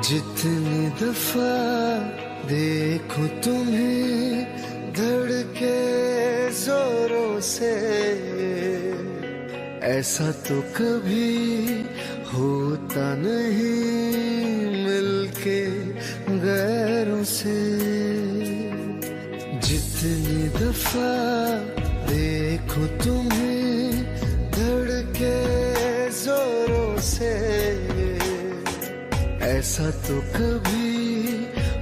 जितनी दफा देखूं तुम्हें धड़के जोरों से, ऐसा तो कभी होता नहीं मिलके गैरों से। जितनी दफा देखूं तुम्हें धड़के जोरों से, ऐसा तो कभी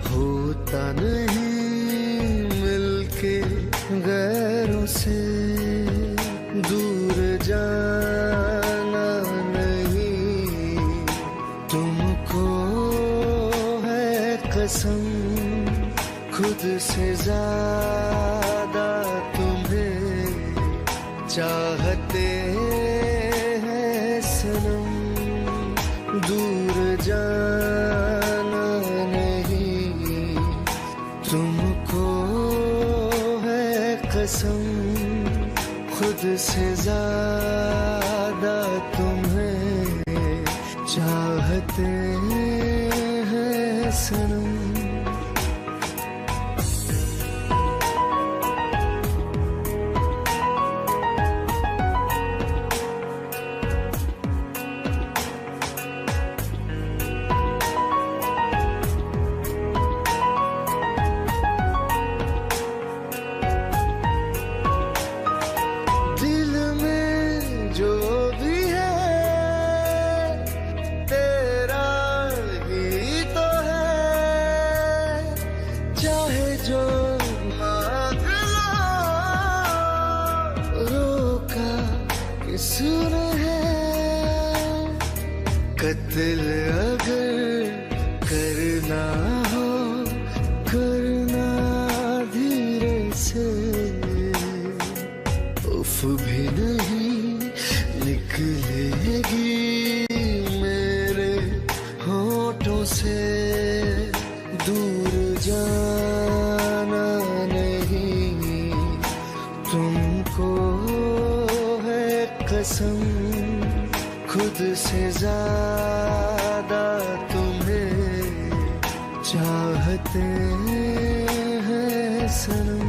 होता नहीं मिलके गैरों से। दूर जाना नहीं तुमको है कसम, खुद से ज्यादा तुम्हें चाहते हैं सनम। कत्ल अगर करना हो करना धीरे से, उफ भी नहीं निकलेगी मेरे होठों से, दूर जाना नहीं तुमको है कसम, खुद से ज्यादा तुम्हें चाहते हैं सनम,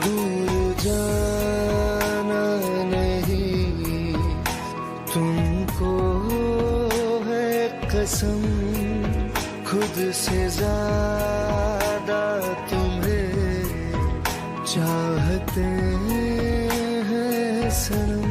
दूर जाना नहीं तुमको है कसम, खुद से ज्यादा तुम्हें चाहते हैं सनम।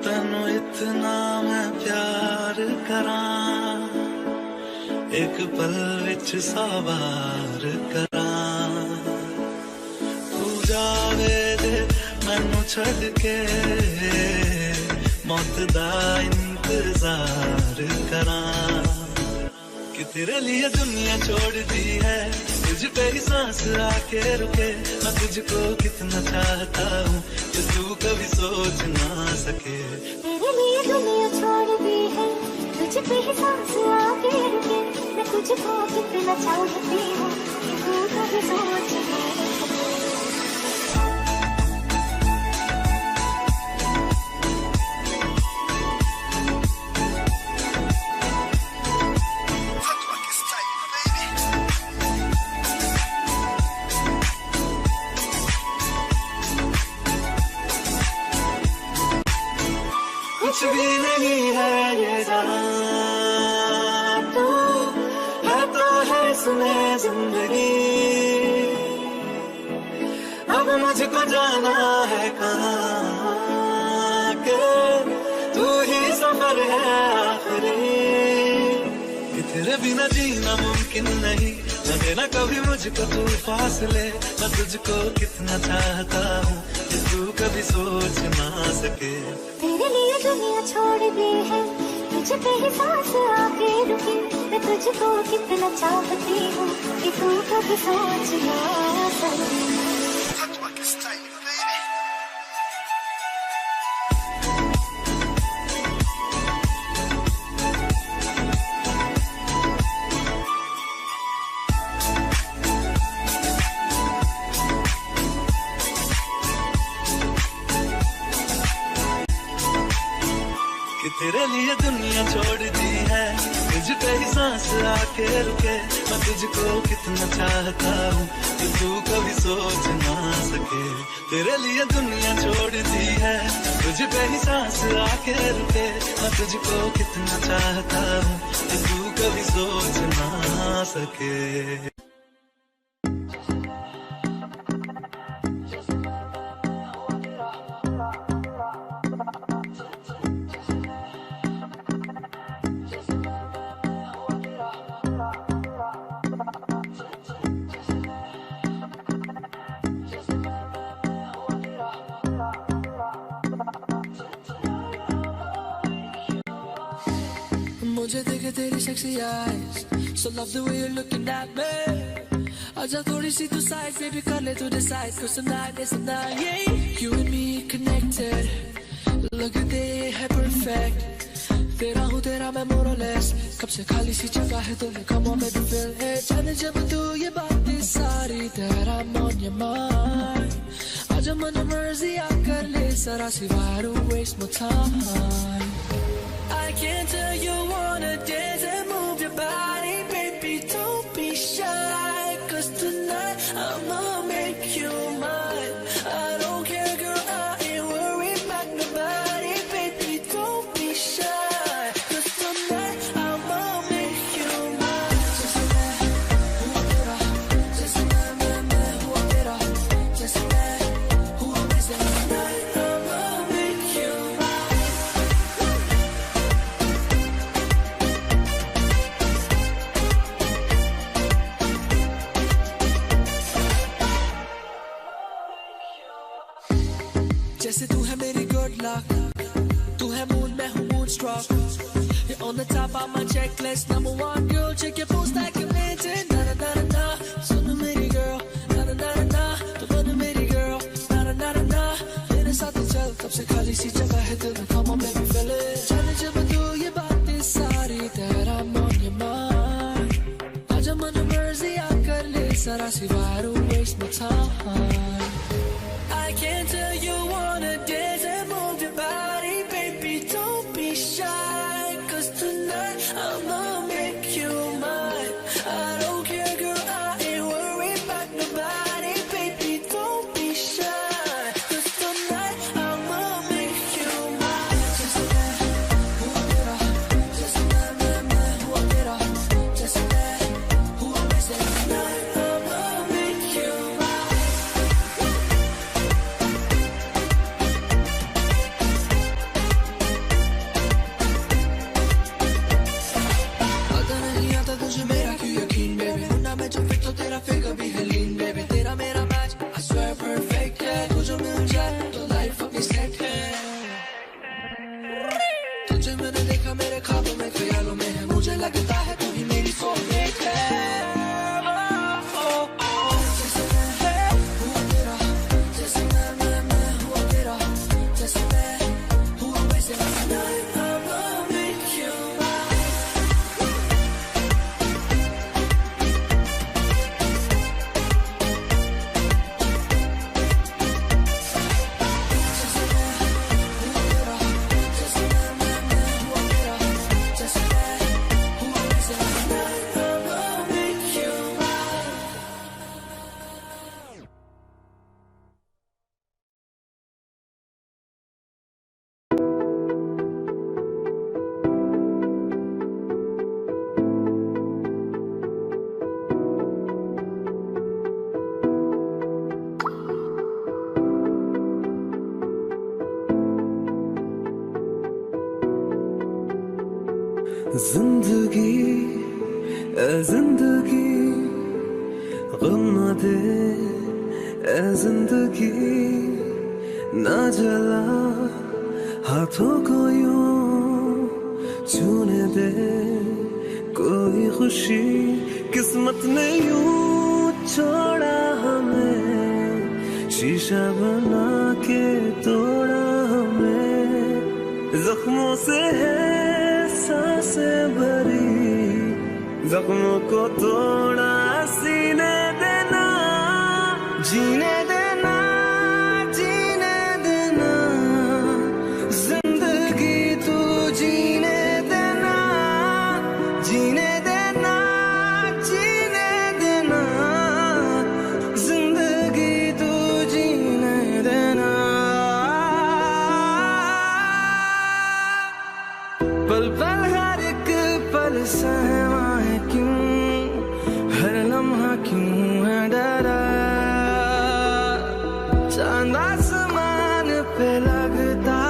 तैनू इतना मैं प्यार करां, एक पल विच सवार करां, तू जावे दे मैनू छड़ के मौत दा इंतजार करां, कि तेरे लिए दुनिया छोड़ दी है, तुझ पे ही सांस आके रुके, मैं तुझको कितना चाहता हूँ कि तू कभी सोच ना सके। तेरे लिए दुनिया छोड़ दी है, तुझ पे ही सांस आके रुके, मैं तुझको कितना चाहती हूँ कि तू कभी सोच ना सके। कुछ भी नहीं है ये जान, तू है तो है सुने जिंदगी, अब मुझको जाना है कहाँ के, तू ही सफर है आखिरी, कि तेरे बिना जीना मुमकिन नहीं, लगे ना कभी मुझको तू फासले, मैं तुझको कितना चाहता हूँ कि तू कभी सोच ना सके। तेरे लिए दुनिया छोड़ दी है, तुझ पे ही सांस आके रुकी, मैं तुझको कितना चाहती हूँ कि तू कभी सोच ना सके। कि तेरे लिए दुनिया छोड़ दी है, तुझ पे ही सांस आके रुके, मैं तुझको कितना चाहता हूँ कि तू कभी सोच ना सके। तेरे लिए दुनिया छोड़ दी है, तुझ पे ही सांस आके रुके, मैं तुझको कितना चाहता हूँ कि तू कभी सोच ना सके। मुझे देखे तेरी sexy eyes, so love the way you're looking at me. आजा थोड़ी सी तू side से भी कर ले तू decide, 'cause tonight is the night, yeah. You and me connected, लगते हैं perfect. तेरा हूँ तेरा मैं more or less, कब से खाली सी जगह है तूने come on baby feel it. जाने जब तू ये बातें सारी, that I'm on your mind. आजा मन मर्जी आकर ले सारा सी, why don't waste my time. I can tell you wanna dance and move your body, baby, don't be shy, 'cause tonight I'ma make you mine. I don't care, girl, I ain't worried about nobody, baby, don't be shy, 'cause tonight I'ma make you mine. Just मैं हूँ तेरा, just मैं हूँ तेरा, just मैं हूँ, tonight I'ma make you mine. जैसे तू है मेरी good luck, तू है moon मैं हूँ moonstruck. You're on the top of my checklist, number one girl. Check your post like you mentioned. Na na na na na, सुन मेरी girl. Na na na na na, तू बन मेरी girl. Na na na na na, मेरे साथ चल. कब से खाली सी जगह है दिल में, come on baby fill it. जाने जब तू ये बातें सारी that I'm on your mind. आजा मन मर्जी आ कर ले सारा सिवा, don't waste my time. I can tell you wanna dance and move your body, baby, don't be shy. Cause tonight I'ma make you mine. I don't care, girl, I ain't worried about nobody, baby, don't be shy. Cause tonight I'ma make you mine. Just that, who I get off. Just that, who I get off. Just that, who I miss it tonight. I'ma make you mine. आता नहीं आता तुझे मेरा क्यों यकीन baby, वरना मैं जो फिट तो तेरा फिगर भी है lean baby. तेरा मेरा match I swear perfect है, तू जो मिल जाए तो life अपनी set है. तुझे मैंने देखा मेरे ख्वाबों में, ख्यालों में है, मुझे लगता है तू ही मेरी soulmate है. जैसे मैं हुआ तेरा, जैसे मैं हुआ तेरा, जैसे मैं हुआ वैसे tonight I'ma make you mine. जैसे मैं हुआ तेरा, जैसे मैं हुआ तेरा, जैसे मैं हुआ वैसे tonight I'ma make you mine. जिंदगी ए जिंदगी गम न दे ए जिंदगी ना जला हाथों को यूं छूने दे कोई खुशी किस्मत ने यूं छोड़ा हमें शीशा बना के तोड़ा हमें जख्मों से है सांसें भरी जख्मों को तोड़ा सीने देना जीने देना जीने देना जिंदगी तू जीने देना जीने देना जीने देना जिंदगी तू जीने देना पल पल हर एक पल सहमा है क्यों हर लम्हा क्यों है डरा चांद आसमान पे लगता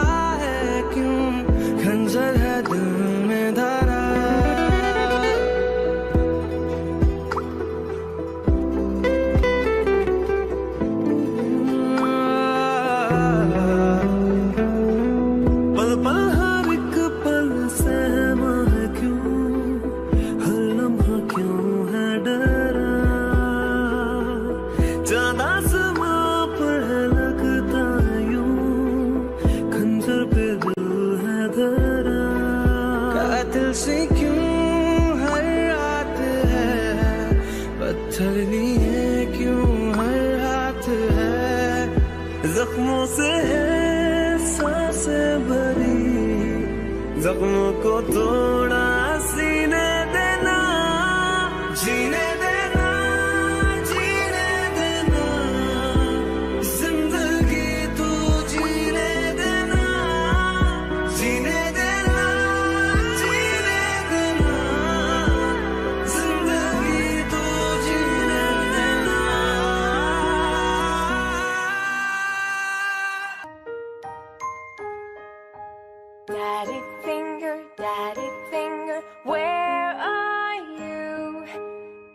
है क्यों खंजर है दिल में धरा पल पल हर एक पल सहमा है क्यों हर लम्हा क्यों है डरा चांद आसमां पर है लगता यूं खंजर पे दिल है धरा कातिल से क्यों हर रात है पत्थर लिए क्यों हर हाथ है जख्मों से है सांसें भरी जख्मों को तोड़ा सीने देना जीने देना जीने देना जिंदगी तू जीने देना जीने देना जीने देना जिंदगी तू जीने देना Daddy finger, where are you?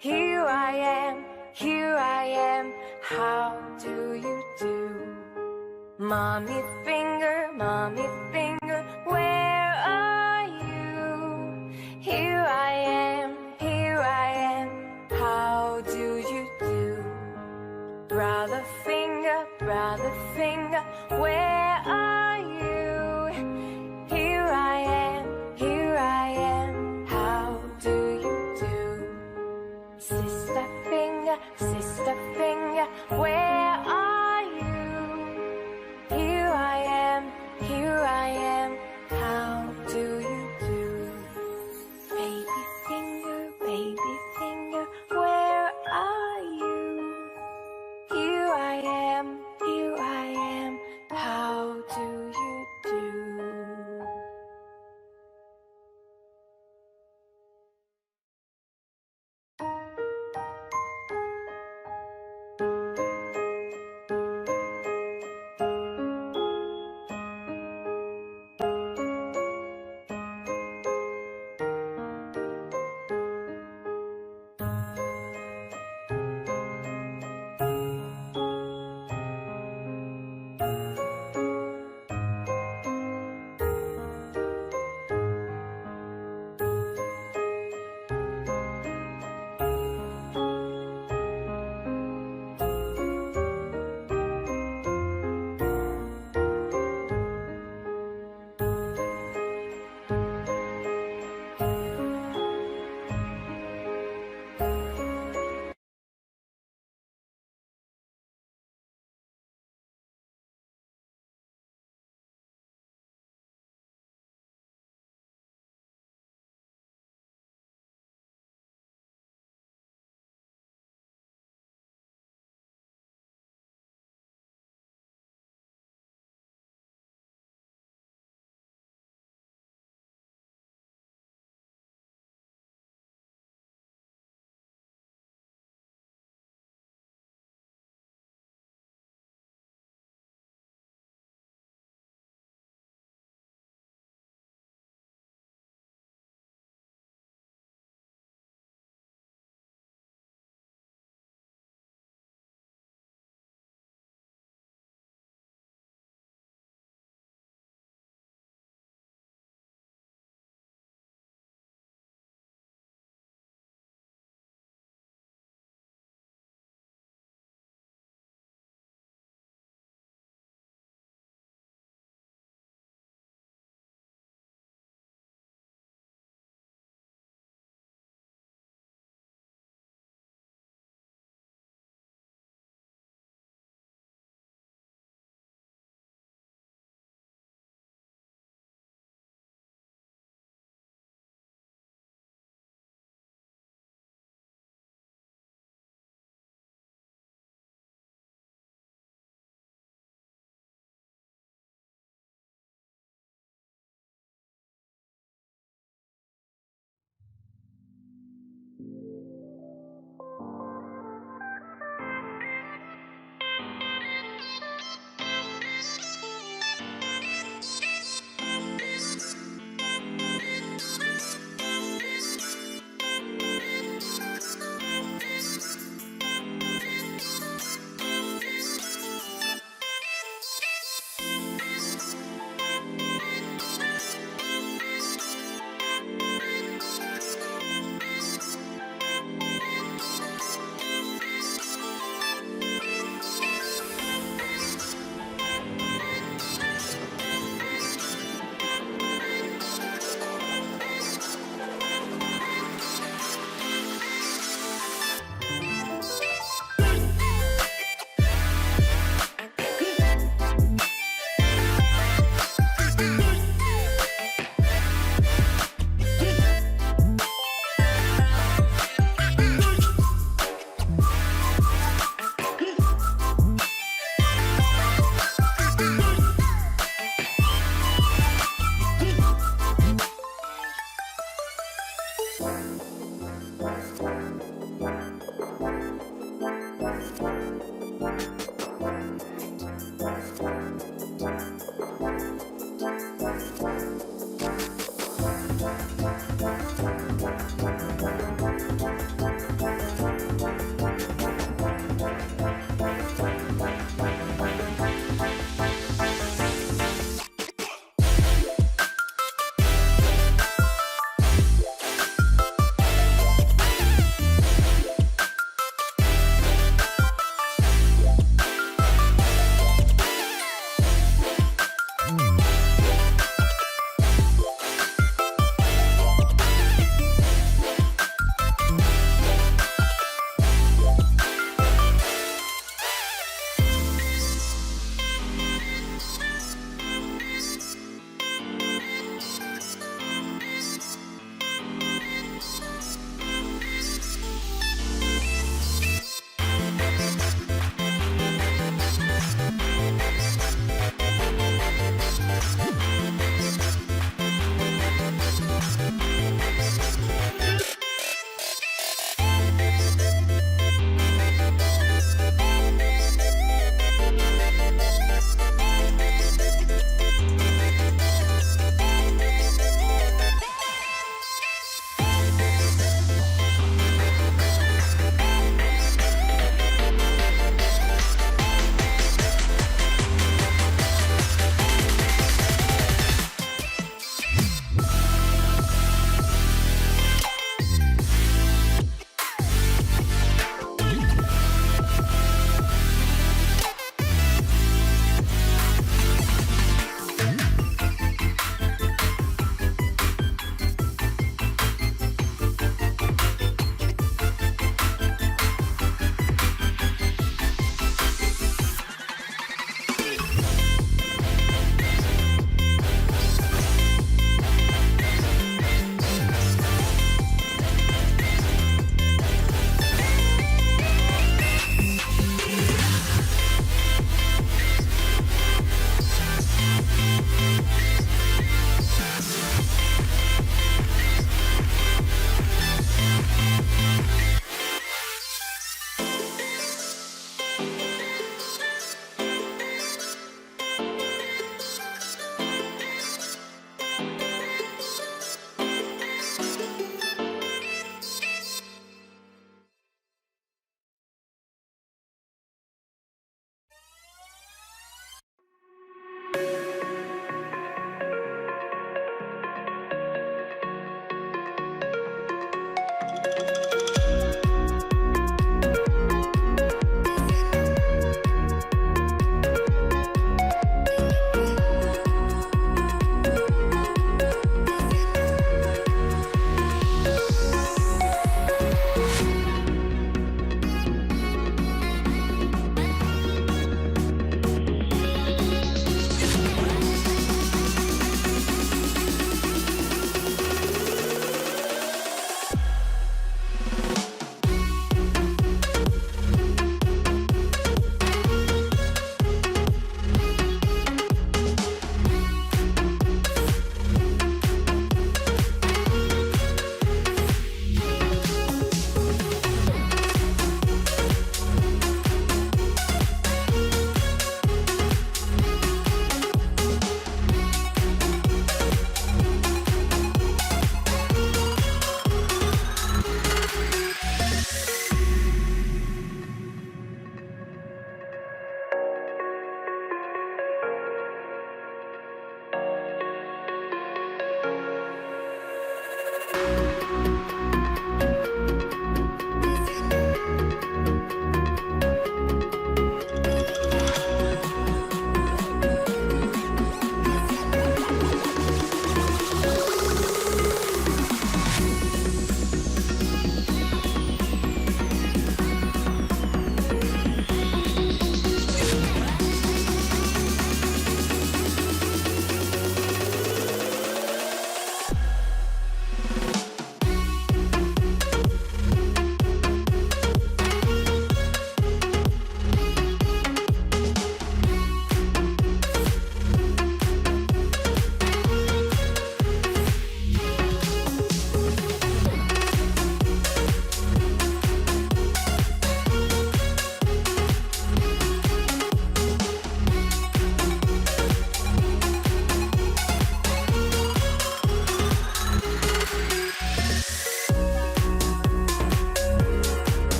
Here I am, how do you do? Mommy finger, where are you? Here I am, how do you do? Brother finger, where